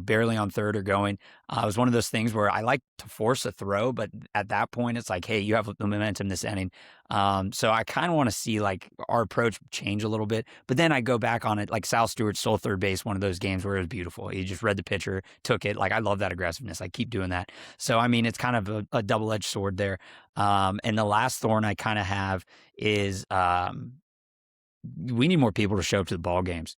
barely on third or going. It was one of those things where I like to force a throw, but at that point, it's like, hey, you have the momentum this inning. So I kind of want to see like our approach change a little bit. But then I go back on it, like Sal Stewart stole third base, one of those games where it was beautiful. He just read the pitcher, took it. Like, I love that aggressiveness. I keep doing that. So, I mean, it's kind of a double-edged sword there. And the last thorn I kind of have is we need more people to show up to the ball games.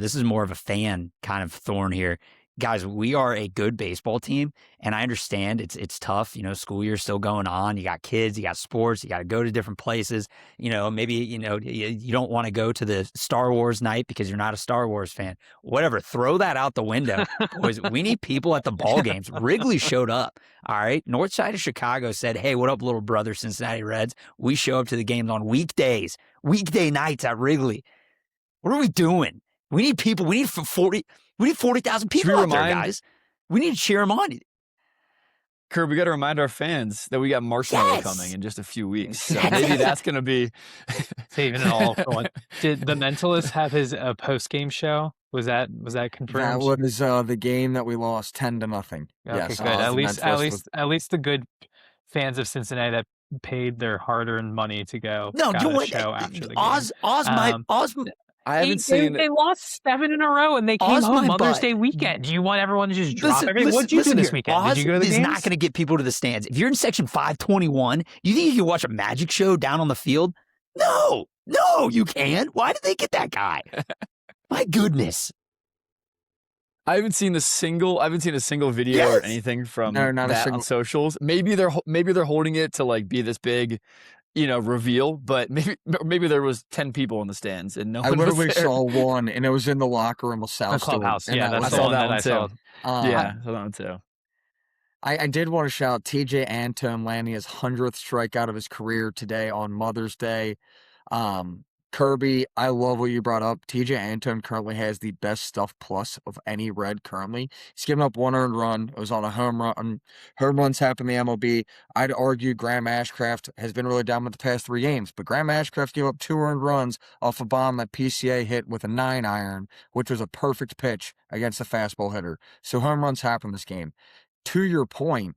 This is more of a fan kind of thorn here. Guys, we are a good baseball team, and I understand it's tough. School year's still going on. You got kids, you got sports, you got to go to different places. Maybe, you don't want to go to the Star Wars night because you're not a Star Wars fan. Whatever, throw that out the window. Boys, we need people at the ball games. Wrigley showed up, all right? North side of Chicago said, hey, what up, little brother, Cincinnati Reds? We show up to the games on weekdays, weekday nights at Wrigley. What are we doing? We need people. We need 40,000 people out there, guys. We need to cheer them on. Curb, we got to remind our fans that we got Marshmallow coming in just a few weeks. So maybe that's going to be saving it all for one. Did the Mentalist have his post-game show? Was that confirmed? That was the game that we lost 10-0. Okay, yes, good. At least the good fans of Cincinnati that paid their hard-earned money to go. No, got you a what? show after the game. I haven't seen. They lost 7 in a row, and they came home Mother's Day weekend. Do you want everyone to just drop everything? What did you do this weekend? Did you go to the games? Is not going to get people to the stands. If you're in section 521, you think you can watch a magic show down on the field? No. No, you can't. Why did they get that guy? My goodness. I haven't seen a single video or Yes. anything from No, not a that on single. socials. Maybe they're holding it to like be this big, reveal, but maybe there was 10 people in the stands and no I one was literally there. saw one, and it was in the locker room with The South Stewart, clubhouse. and Yeah, that that's I was the saw it. one that that one I saw. too. Yeah, Um, I saw that one too. I did want to shout out TJ Antone landing his 100th strikeout of his career today on Mother's Day. Kirby, I love what you brought up. TJ Antone currently has the best stuff plus of any Red currently. He's given up one earned run. It was on a home run. Home runs happen in the MLB. I'd argue Graham Ashcraft has been really dominant the past 3 games, but Graham Ashcraft gave up 2 earned runs off a bomb that PCA hit with a 9-iron, which was a perfect pitch against a fastball hitter. So home runs happen this game. To your point,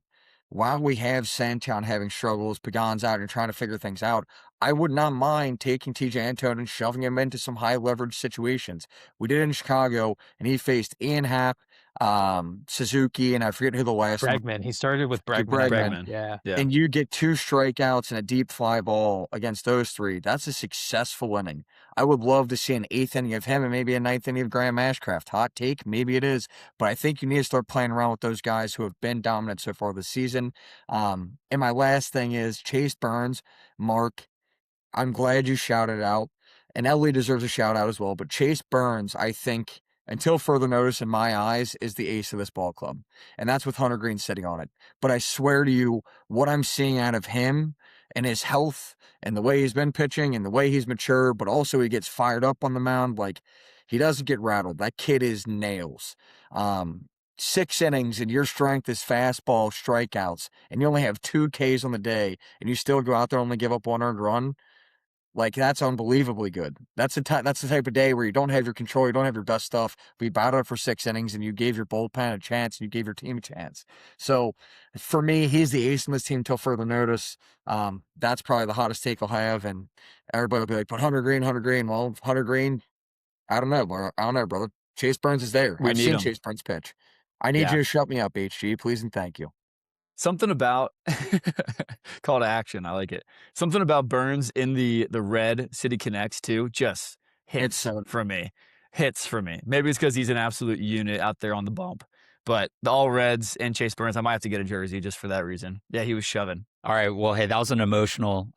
while we have Santon having struggles, Pagan's out and trying to figure things out, I would not mind taking TJ Antone and shoving him into some high leverage situations. We did it in Chicago, and he faced Ian Happ, Suzuki, and I forget who the last one. Bregman. He started with Bregman. I Bregman. think. Yeah. Yeah. And you get 2 strikeouts and a deep fly ball against those 3. That's a successful inning. I would love to see an 8th inning of him and maybe a 9th inning of Graham Ashcraft. Hot take, maybe it is, but I think you need to start playing around with those guys who have been dominant so far this season. And my last thing is Chase Burns, Mark. I'm glad you shouted it out. And Ellie deserves a shout out as well. But Chase Burns, I think, until further notice in my eyes, is the ace of this ball club. And that's with Hunter Green sitting on it. But I swear to you, what I'm seeing out of him and his health and the way he's been pitching and the way he's mature, but also he gets fired up on the mound, like he doesn't get rattled. That kid is nails. 6 innings and your strength is fastball strikeouts, and you only have 2 Ks on the day, and you still go out there and only give up 1 earned run. Like, that's unbelievably good. That's the type of day where you don't have your control, you don't have your best stuff, but you battled for 6 innings and you gave your bullpen a chance and you gave your team a chance. So, for me, he's the ace in this team until further notice. That's probably the hottest take I'll have, and everybody will be like, but Hunter Green, Hunter Green. Well, Hunter Green, I don't know, brother. Chase Burns is there. We I've need seen him. Chase Burns pitch. I need Yeah. you to shut me up, HG, please and thank you. Something about call to action. I like it. Something about Burns in the Red City Connects too just hits so- for me. Hits for me. Maybe it's because he's an absolute unit out there on the bump. But the All Reds and Chase Burns, I might have to get a jersey just for that reason. Yeah, he was shoving. All right. Well, hey, that was an emotional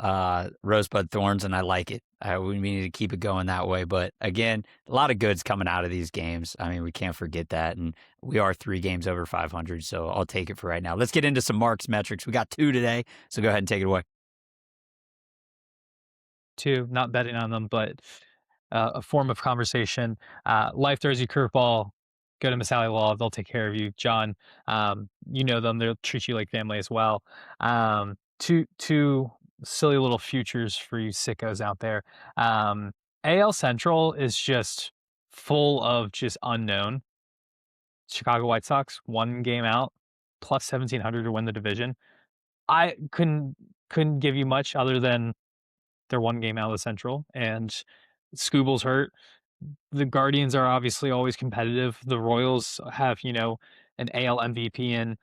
Rosebud Thorns, and I like it. We need to keep it going that way. But again, a lot of goods coming out of these games. I mean, we can't forget that. And we are 3 games over 500, so I'll take it for right now. Let's get into some Mark's metrics. We got 2 today, so go ahead and take it away. 2, not betting on them, but a form of conversation. Life throws you curveball. Go to Miss Sally Law. They'll take care of you. John, you know them. They'll treat you like family as well. Two silly little futures for you sickos out there. AL Central is just full of just unknown. Chicago White Sox, 1 game out, plus 1,700 to win the division. I couldn't give you much other than they're 1 game out of the Central, and Scooble's hurt. The Guardians are obviously always competitive. The Royals have, an AL MVP in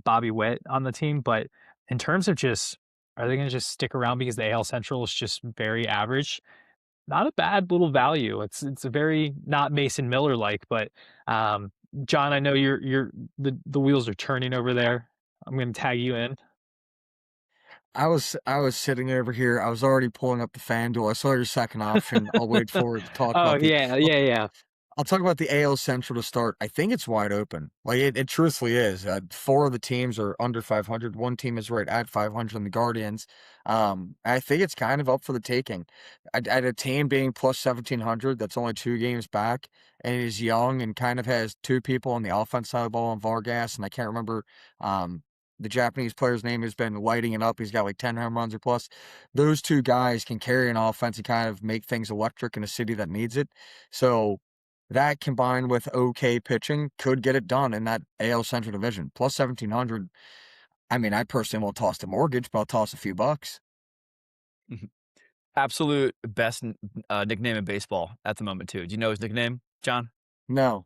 Bobby Witt on the team, but in terms of just, are they going to just stick around because the AL Central is just very average? Not a bad little value. It's a very not Mason Miller like, but John, I know the wheels are turning over there. I'm going to tag you in. I was sitting over here. I was already pulling up the FanDuel. I saw your second option. I'll wait for it to talk Oh about the. yeah. I'll talk about the AL Central to start. I think it's wide open. Like it truthfully is. 4 of the teams are under 500. 1 team is right at 500 in the Guardians. I think it's kind of up for the taking. At a team being plus 1,700, that's only 2 games back, and is young and kind of has 2 people on the offense side of the ball on Vargas, and I can't remember the Japanese player's name has been lighting it up. He's got like 10 home runs or plus. Those 2 guys can carry an offense and kind of make things electric in a city that needs it. So that combined with okay pitching could get it done in that AL Central division. Plus 1,700. I mean, I personally won't toss the mortgage, but I'll toss a few bucks. Absolute best nickname in baseball at the moment too. Do you know his nickname, John? No.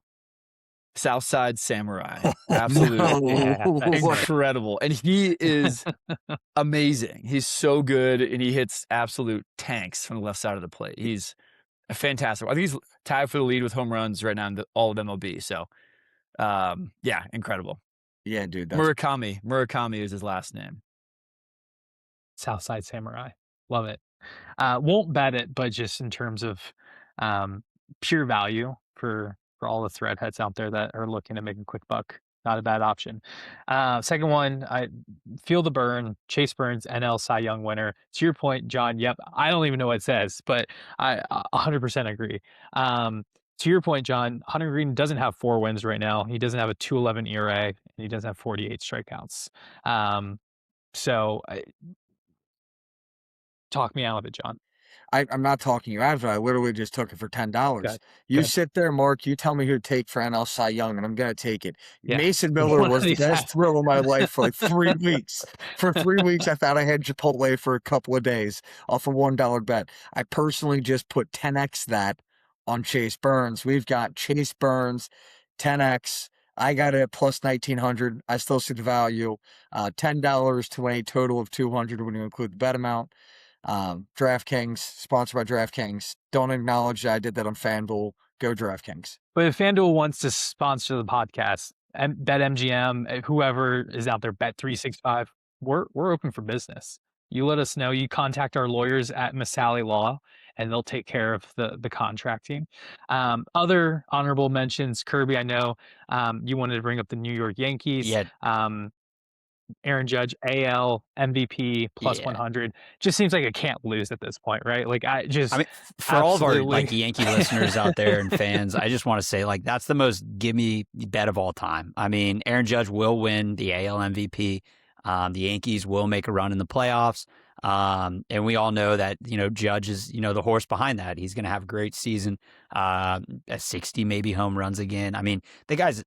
Southside Samurai. Absolute. No. Incredible. And he is amazing. He's so good, and he hits absolute tanks from the left side of the plate. He's a fantastic. I think he's tied for the lead with home runs right now in all of MLB. So, yeah, incredible. Yeah, dude. Murakami is his last name. Southside Samurai. Love it. Won't bet it, but just in terms of pure value for all the threadheads out there that are looking to make a quick buck, not a bad option. Second one, I feel the burn. Chase Burns, NL Cy Young winner. To your point, John. Yep, I don't even know what it says, but I 100% agree. To your point, John, Hunter Green doesn't have 4 wins right now. He doesn't have a 2.11 ERA, and he doesn't have 48 strikeouts. So talk me out of it, John. I'm not talking you out of it. I literally just took it for $10. Good. You Good. sit there, Mark. You tell me who to take for NL Cy Young, and I'm gonna take it. Yeah. Mason Miller One of was the these best guys. thrill of my life for like 3 weeks. For 3 weeks, I thought I had Chipotle for a couple of days off a $1 bet. I personally just put 10x that on Chase Burns. We've got Chase Burns, 10x. I got it at plus 1900. I still see the value. $10 to win a total of 200 when you include the bet amount. DraftKings, sponsored by DraftKings. Don't acknowledge that I did that on FanDuel. Go DraftKings. But if FanDuel wants to sponsor the podcast, BetMGM, whoever is out there, Bet365, we're open for business. You let us know. You contact our lawyers at Masali Law, and they'll take care of the contracting. Other honorable mentions, Kirby, I know you wanted to bring up the New York Yankees. Yeah. Aaron Judge, AL MVP plus 100. Just seems like it can't lose at this point, right? Like I mean, for all of our like Yankee listeners out there and fans, I just want to say like that's the most gimme bet of all time. I mean, Aaron Judge will win the AL MVP. The Yankees will make a run in the playoffs. And we all know that, Judge is, the horse behind that. He's going to have a great season, 60 maybe home runs again. I mean, the guy's.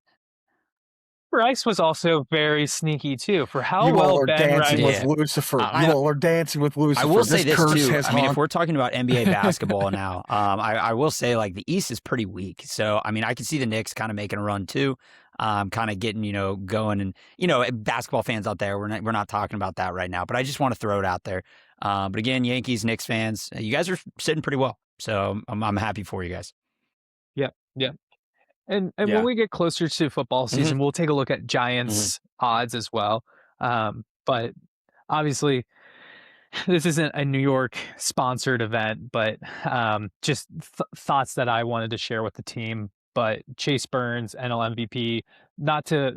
Rice was also very sneaky too. For how you well all are Ben dancing Rice with Lucifer. You all are dancing with Lucifer. I will say this too. I mean, if we're talking about NBA basketball now, I will say like the East is pretty weak. So I mean, I can see the Knicks kind of making a run too, kind of getting going. And basketball fans out there, we're not talking about that right now. But I just want to throw it out there. But again, Yankees, Knicks fans, you guys are sitting pretty well. So I'm happy for you guys. Yeah. And when we get closer to football season, we'll take a look at Giants odds as well. But obviously, this isn't a New York sponsored event, but just thoughts that I wanted to share with the team. But Chase Burns, NL MVP, not to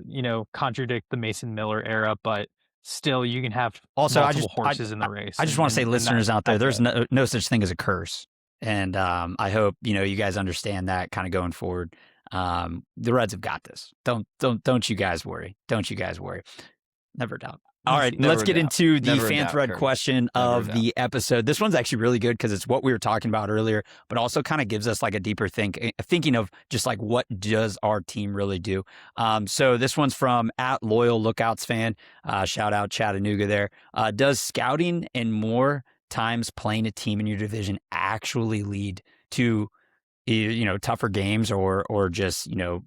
contradict the Mason Miller era, but still you can have multiple horses in the race. I just want to say, listeners out there, there's no such thing as a curse, and I hope you guys understand that kind of going forward. The Reds have got this. Don't you guys worry. Don't you guys worry. Never doubt. All right, let's get into the fan thread question of the episode. This one's actually really good because it's what we were talking about earlier, but also kind of gives us like a deeper thinking of just like what does our team really do. So this one's from @LoyalLookoutsFan. Shout out Chattanooga there. Does scouting and more times playing a team in your division actually lead to tougher games or just a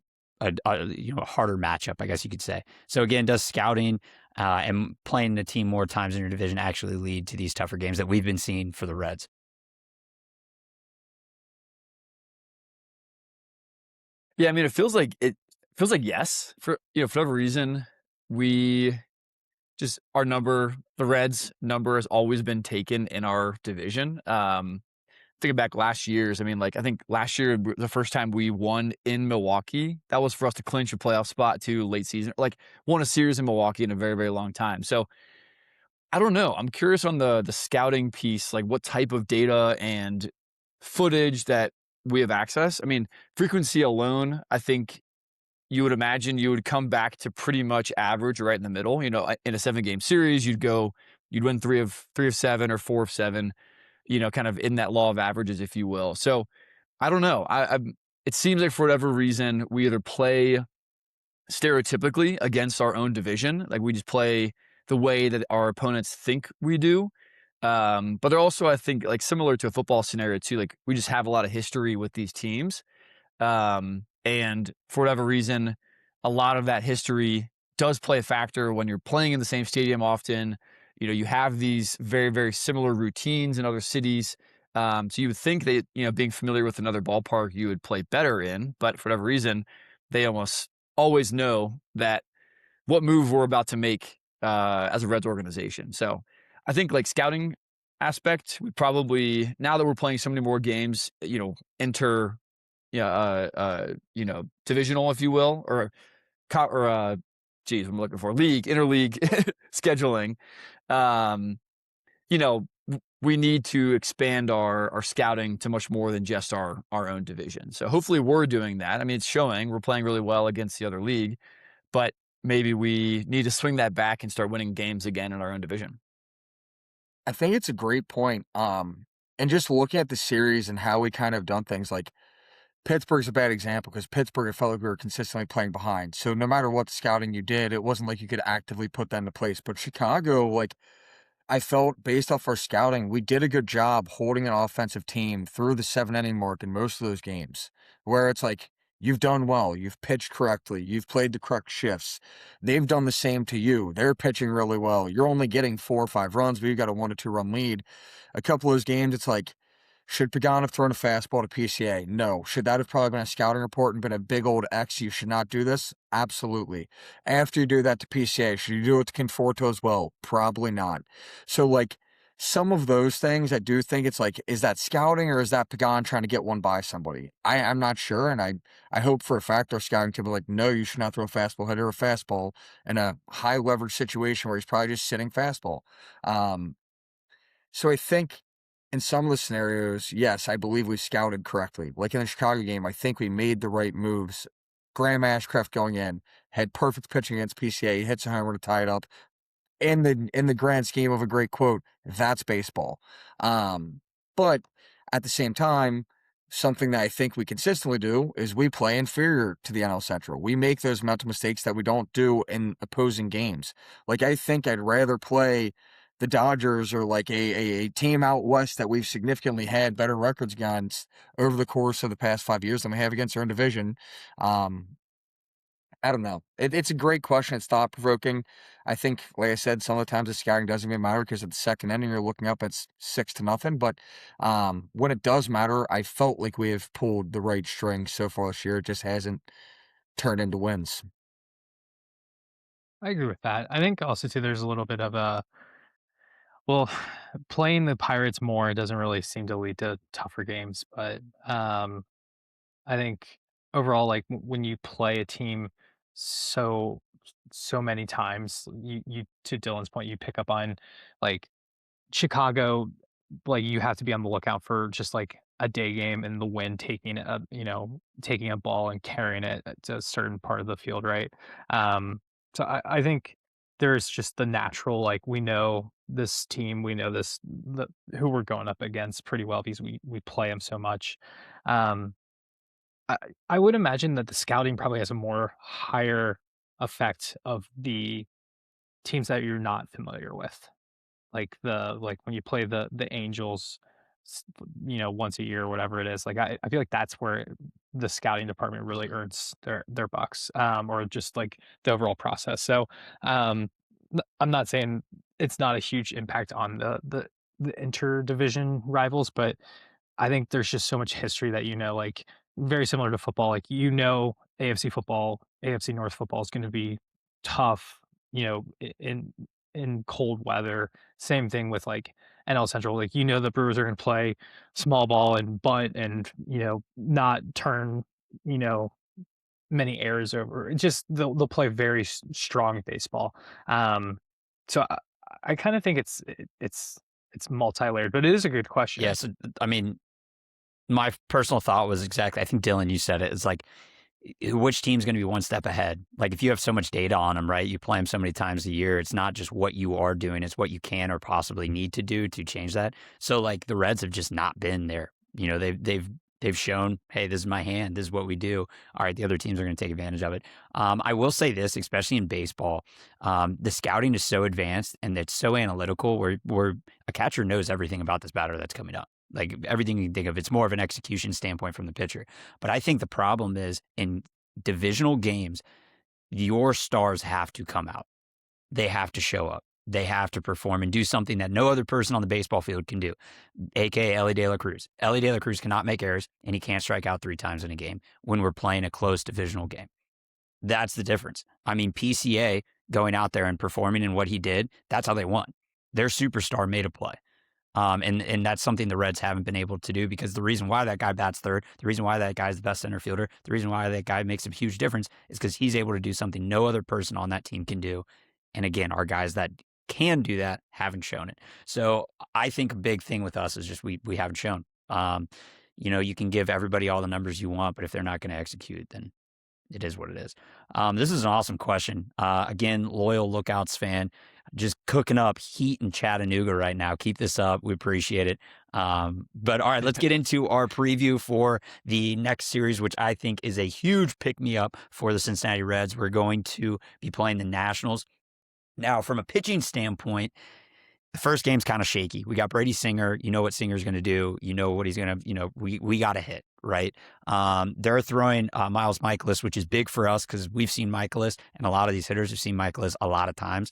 harder matchup, I guess you could say. So again, does scouting and playing the team more times in your division actually lead to these tougher games that we've been seeing for the Reds? Yeah, I mean, it feels like yes. For whatever reason, we just the Reds number has always been taken in our division. Thinking back last year's, I mean, like I think last year the first time we won in Milwaukee, that was for us to clinch a playoff spot to late season, like won a series in Milwaukee in a very, very long time. So I don't know. I'm curious on the scouting piece, like what type of data and footage that we have access. I mean, frequency alone, I think you would imagine you would come back to pretty much average right in the middle. In a 7-game series, you'd win 3 of 7 or 4 of 7. Kind of in that law of averages, if you will. So I don't know. It seems like for whatever reason, we either play stereotypically against our own division, like we just play the way that our opponents think we do. But they're also, I think, like similar to a football scenario too, like we just have a lot of history with these teams. And for whatever reason, a lot of that history does play a factor when you're playing in the same stadium often. You have these very, very similar routines in other cities. So you would think that, being familiar with another ballpark, you would play better in, but for whatever reason, they almost always know that what move we're about to make as a Reds organization. So I think like scouting aspect, we probably, now that we're playing so many more games, enter, divisional, if you will, geez, I'm looking for interleague scheduling. We need to expand our scouting to much more than just our own division. So hopefully we're doing that. I mean, it's showing we're playing really well against the other league, but maybe we need to swing that back and start winning games again in our own division. I think it's a great point. And just looking at the series and how we kind of done things, like Pittsburgh's a bad example because Pittsburgh, I felt like we were consistently playing behind. So no matter what scouting you did, it wasn't like you could actively put that into place. But Chicago, like, I felt based off our scouting, we did a good job holding an offensive team through the 7 inning mark in most of those games, where it's like, you've done well, you've pitched correctly, you've played the correct shifts. They've done the same to you. They're pitching really well. You're only getting 4 or 5 runs, but you've got a 1 to 2 run lead. A couple of those games, it's like, should Pagan have thrown a fastball to PCA? No. Should that have probably been a scouting report and been a big old X? You should not do this? Absolutely. After you do that to PCA, should you do it to Conforto as well? Probably not. So, like, some of those things, I do think it's like, is that scouting or is that Pagan trying to get one by somebody? I'm not sure, and I hope for a fact our scouting can be like, no, you should not throw a fastball hitter a fastball in a high leverage situation where he's probably just sitting fastball. So I think in some of the scenarios, yes, I believe we scouted correctly. Like in the Chicago game, I think we made the right moves. Graham Ashcraft going in, had perfect pitching against PCA. He hits a homer to tie it up. In the grand scheme of a great quote, that's baseball. But at the same time, something that I think we consistently do is we play inferior to the NL Central. We make those mental mistakes that we don't do in opposing games. Like, I think I'd rather play the Dodgers or like a team out west that we've significantly had better records against over the course of the past 5 years than we have against our own division. I don't know. It's a great question. It's thought-provoking. I think, like I said, some of the times the scouting doesn't even matter because at the second inning you're looking up, it's 6-0. But when it does matter, I felt like we have pulled the right string so far this year. It just hasn't turned into wins. I agree with that. I think also too there's a little bit of a well, playing the Pirates more doesn't really seem to lead to tougher games, but I think overall, like when you play a team so many times, you to Dylan's point, you pick up on like Chicago, like you have to be on the lookout for just like a day game and the wind taking a ball and carrying it to a certain part of the field, right? So I think there's just the natural, like we know this team, we know who we're going up against pretty well because we play them so much. Um, I, I would imagine that the scouting probably has a more higher effect of the teams that you're not familiar with. Like when you play the Angels, once a year or whatever it is, like I feel like that's where the scouting department really earns their bucks, or just like the overall process. So, I'm not saying it's not a huge impact on the interdivision rivals, but I think there's just so much history that like very similar to football, like AFC football, AFC North football is going to be tough, in cold weather. Same thing with like NL Central. Like the Brewers are going to play small ball and bunt and not turn many errors over. Just they'll play very strong baseball. So I kind of think it's multi-layered, but it is a good question. Yes, I mean, my personal thought was exactly. I think Dylan, you said it. It's like, which team's going to be one step ahead? Like if you have so much data on them, right? You play them so many times a year. It's not just what you are doing; it's what you can or possibly need to do to change that. So like the Reds have just not been there. They've shown, hey, this is my hand. This is what we do. All right, the other teams are going to take advantage of it. I will say this, especially in baseball, the scouting is so advanced and it's so analytical where a catcher knows everything about this batter that's coming up. Like everything you can think of, it's more of an execution standpoint from the pitcher. But I think the problem is in divisional games, your stars have to come out. They have to show up. They have to perform and do something that no other person on the baseball field can do, aka Ellie De La Cruz. Ellie De La Cruz cannot make errors, and he can't strike out 3 times in a game when we're playing a close divisional game. That's the difference. I mean, PCA going out there and performing in what he did, that's how they won. Their superstar made a play. And that's something the Reds haven't been able to do, because the reason why that guy bats third, the reason why that guy is the best center fielder, the reason why that guy makes a huge difference is because he's able to do something no other person on that team can do. And again, our guys that can do that haven't shown it. So I think a big thing with us is just we haven't shown. You can give everybody all the numbers you want, but if they're not going to execute, then it is what it is. This is an awesome question. Again, loyal Lookouts fan, just cooking up heat in Chattanooga right now. Keep this up. We appreciate it. But all right, let's get into our preview for the next series, which I think is a huge pick-me-up for the Cincinnati Reds. We're going to be playing the Nationals. Now, from a pitching standpoint, the first game's kind of shaky. We got Brady Singer. You know what Singer's going to do. You know what he's going to, we got to hit, right? They're throwing Miles Michaelis, which is big for us because we've seen Michaelis, and a lot of these hitters have seen Michaelis a lot of times.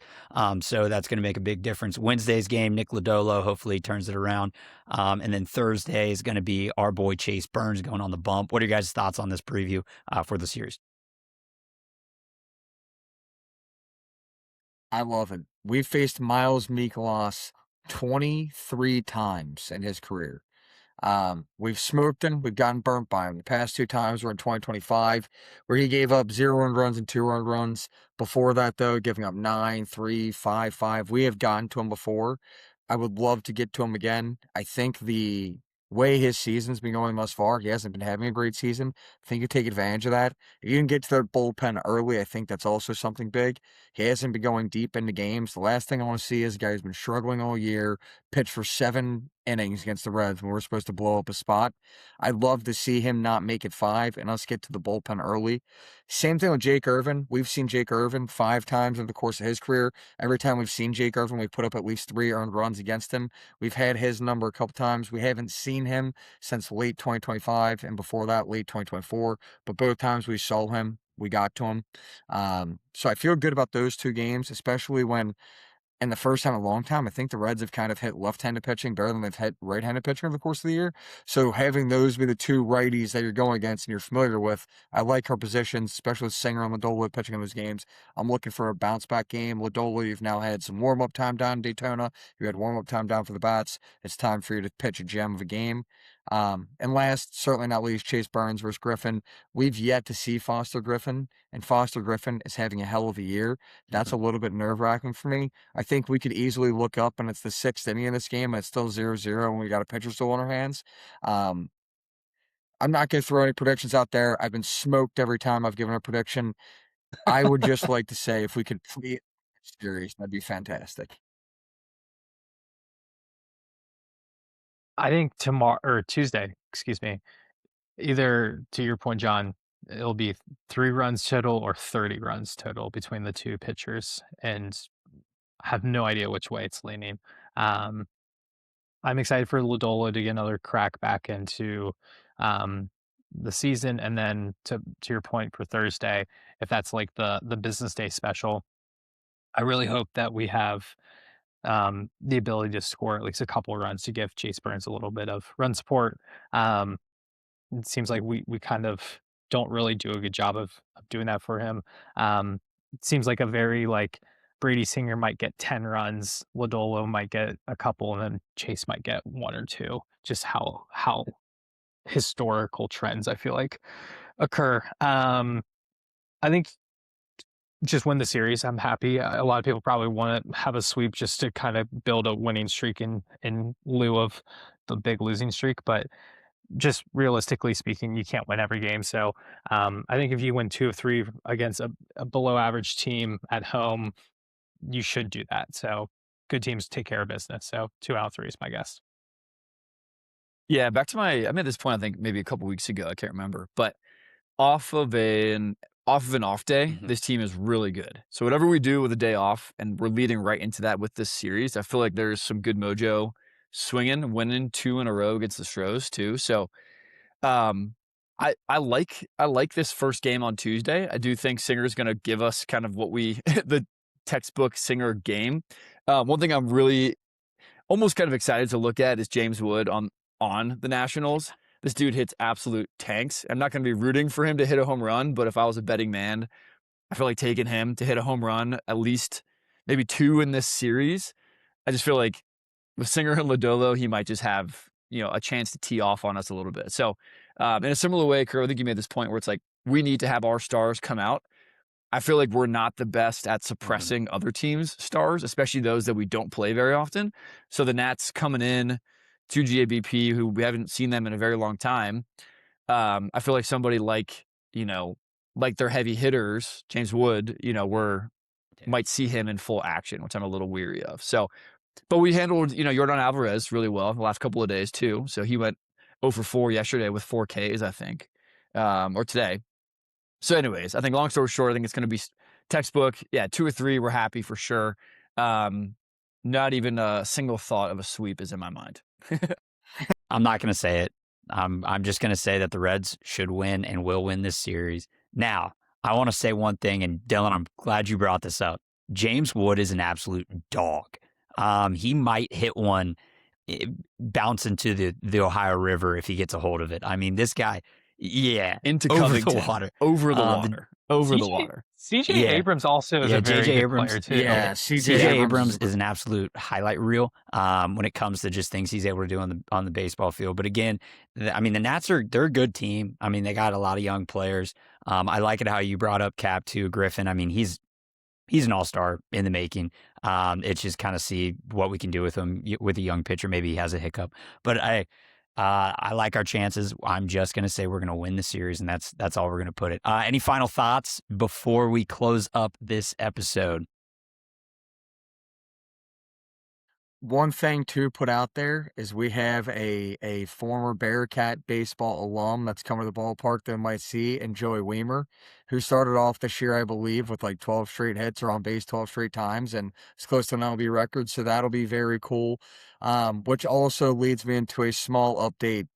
So that's going to make a big difference. Wednesday's game, Nick Lodolo hopefully turns it around. And then Thursday is going to be our boy Chase Burns going on the bump. What are your guys' thoughts on this preview for the series? I love it. We've faced Miles Mikolas 23 times in his career. We've smoked him. We've gotten burnt by him. The past 2 times were in 2025, where he gave up 0 earned runs and 2 earned runs. Before that, though, giving up 9, 3, 5, 5. We have gotten to him before. I would love to get to him again. I think the way his season's been going thus far, he hasn't been having a great season. I think you take advantage of that. If you can get to their bullpen early, I think that's also something big. He hasn't been going deep into games. The last thing I want to see is a guy who's been struggling all year, pitched for 7 innings against the Reds when we're supposed to blow up a spot. I'd love to see him not make it 5 and us get to the bullpen early. Same thing with Jake Irvin. We've seen Jake Irvin 5 times over the course of his career. Every time we've seen Jake Irvin, we've put up at least 3 earned runs against him. We've had his number a couple times. We haven't seen him since late 2025 and before that, late 2024. But both times we saw him, we got to him. So I feel good about those 2 games, especially when, and the first time in a long time, I think the Reds have kind of hit left-handed pitching better than they've hit right-handed pitching over the course of the year. So having those be the 2 righties that you're going against and you're familiar with, I like our positions, especially with Singer and Lodolo pitching in those games. I'm looking for a bounce-back game. Lodolo, you've now had some warm-up time down in Daytona. You had warm-up time down for the bats. It's time for you to pitch a gem of a game. And last, certainly not least, Chase Burns versus Griffin. We've yet to see Foster Griffin, and Foster Griffin is having a hell of a year. That's a little bit nerve-wracking for me. I think we could easily look up, and it's the 6th inning of this game, and it's still 0-0, and we got a pitcher still on our hands. I'm not going to throw any predictions out there. I've been smoked every time I've given a prediction. I would just like to say if we could please series, that'd be fantastic. I think tomorrow or Tuesday, excuse me, either to your point, John, it'll be 3 runs total or 30 runs total between the 2 pitchers, and I have no idea which way it's leaning. I'm excited for Lodolo to get another crack back into the season, and then to your point for Thursday, if that's like the business day special, I really hope that we have the ability to score at least a couple of runs to give Chase Burns a little bit of run support. It seems like we kind of don't really do a good job of doing that for him. It seems like a very like Brady Singer might get 10 runs, Lodolo might get a couple, and then Chase might get 1 or 2. Just how historical trends I feel like occur. I think just win the series. I'm happy. A lot of people probably want to have a sweep just to kind of build a winning streak in lieu of the big losing streak. But just realistically speaking, you can't win every game. So I think if you win 2 of 3 against a below average team at home, you should do that. So good teams take care of business. So 2 out of 3 is my guess. Yeah, back to I made this point, I think maybe a couple weeks ago. I can't remember, but off of an off day, this team is really good. So whatever we do with a day off, and we're leading right into that with this series, I feel like there's some good mojo swinging, winning 2 in a row against the Stros too. So I like this first game on Tuesday. I do think Singer's going to give us kind of what we the textbook Singer game. One thing I'm really almost kind of excited to look at is James Wood on the Nationals. This dude hits absolute tanks. I'm not going to be rooting for him to hit a home run, but if I was a betting man, I feel like taking him to hit a home run, at least maybe 2 in this series. I just feel like with Singer and Lodolo, he might just have, a chance to tee off on us a little bit. So in a similar way, Kerr, I think you made this point where it's like, we need to have our stars come out. I feel like we're not the best at suppressing other teams' stars, especially those that we don't play very often. So the Nats coming in to GABP, who we haven't seen them in a very long time. I feel like somebody like their heavy hitters, James Wood, might see him in full action, which I'm a little weary of. So, but we handled, Yordan Alvarez really well the last couple of days too. So he went 0 for 4 yesterday with 4 Ks, I think, or today. So anyways, I think long story short, I think it's going to be textbook. Yeah, 2 or 3, we're happy for sure. Not even a single thought of a sweep is in my mind. I'm not going to say it. I'm just going to say that the Reds should win and will win this series. Now, I want to say one thing, and Dylan, I'm glad you brought this up. James Wood is an absolute dog. He might hit one bounce into the Ohio River if he gets a hold of it. I mean, this guy, into over Covington, the water, over the water, over the water. CJ Abrams also is a very JJ good Abrams, player too. Yeah, CJ Abrams is an absolute highlight reel when it comes to just things he's able to do on the baseball field. But again, I mean, the Nats they're a good team. I mean, they got a lot of young players. I like it how you brought up Cap too, Griffin. I mean, he's an all-star in the making. It's just kind of see what we can do with him with a young pitcher. Maybe he has a hiccup, but I like our chances. I'm just going to say we're going to win the series, and that's all we're going to put it. Any final thoughts before we close up this episode? One thing to put out there is we have a former Bearcat baseball alum that's coming to the ballpark that might see, and Joey Weimer, who started off this year, I believe, with like 12 straight hits or on base 12 straight times, and it's close to an MLB record, so that'll be very cool. Which also leads me into a small update.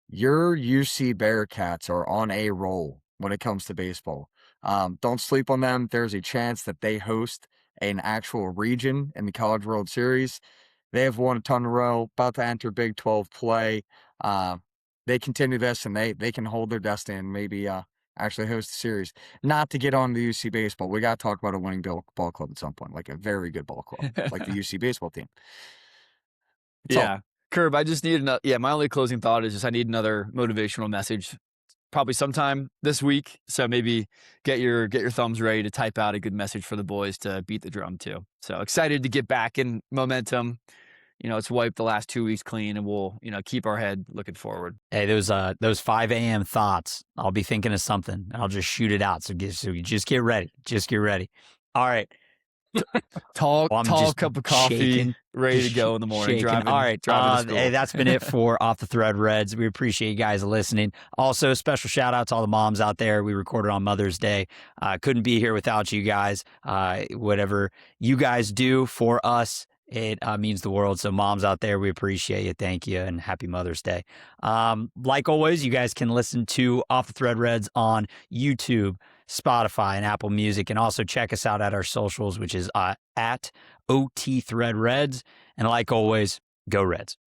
Your UC Bearcats are on a roll when it comes to baseball. Don't sleep on them. There's a chance that they host an actual region in the College World Series. They have won a ton in a row, about to enter Big 12 play. They continue this, and they can hold their destiny and maybe actually host a series. Not to get on the UC baseball. We got to talk about a winning ball club at some point, like a very good ball club, like the UC baseball team. Curb, I just need my only closing thought is just I need another motivational message probably sometime this week. So maybe get your thumbs ready to type out a good message for the boys to beat the drum too. So excited to get back in momentum. It's wiped the last 2 weeks clean, and we'll, keep our head looking forward. Hey, those 5 a.m. thoughts, I'll be thinking of something. I'll just shoot it out. So just get ready. Just get ready. All right. Tall cup of coffee, ready to go in the morning. All right. Hey, that's been it for Off the Thread Reds. We appreciate you guys listening. Also, special shout out to all the moms out there. We recorded on Mother's Day. Couldn't be here without you guys. Whatever you guys do for us, it means the world. So moms out there, we appreciate you. Thank you, and happy Mother's Day. Like always, you guys can listen to Off the Thread Reds on YouTube, Spotify, and Apple Music, and also check us out at our socials, which is at OT Thread Reds. And like always, go Reds.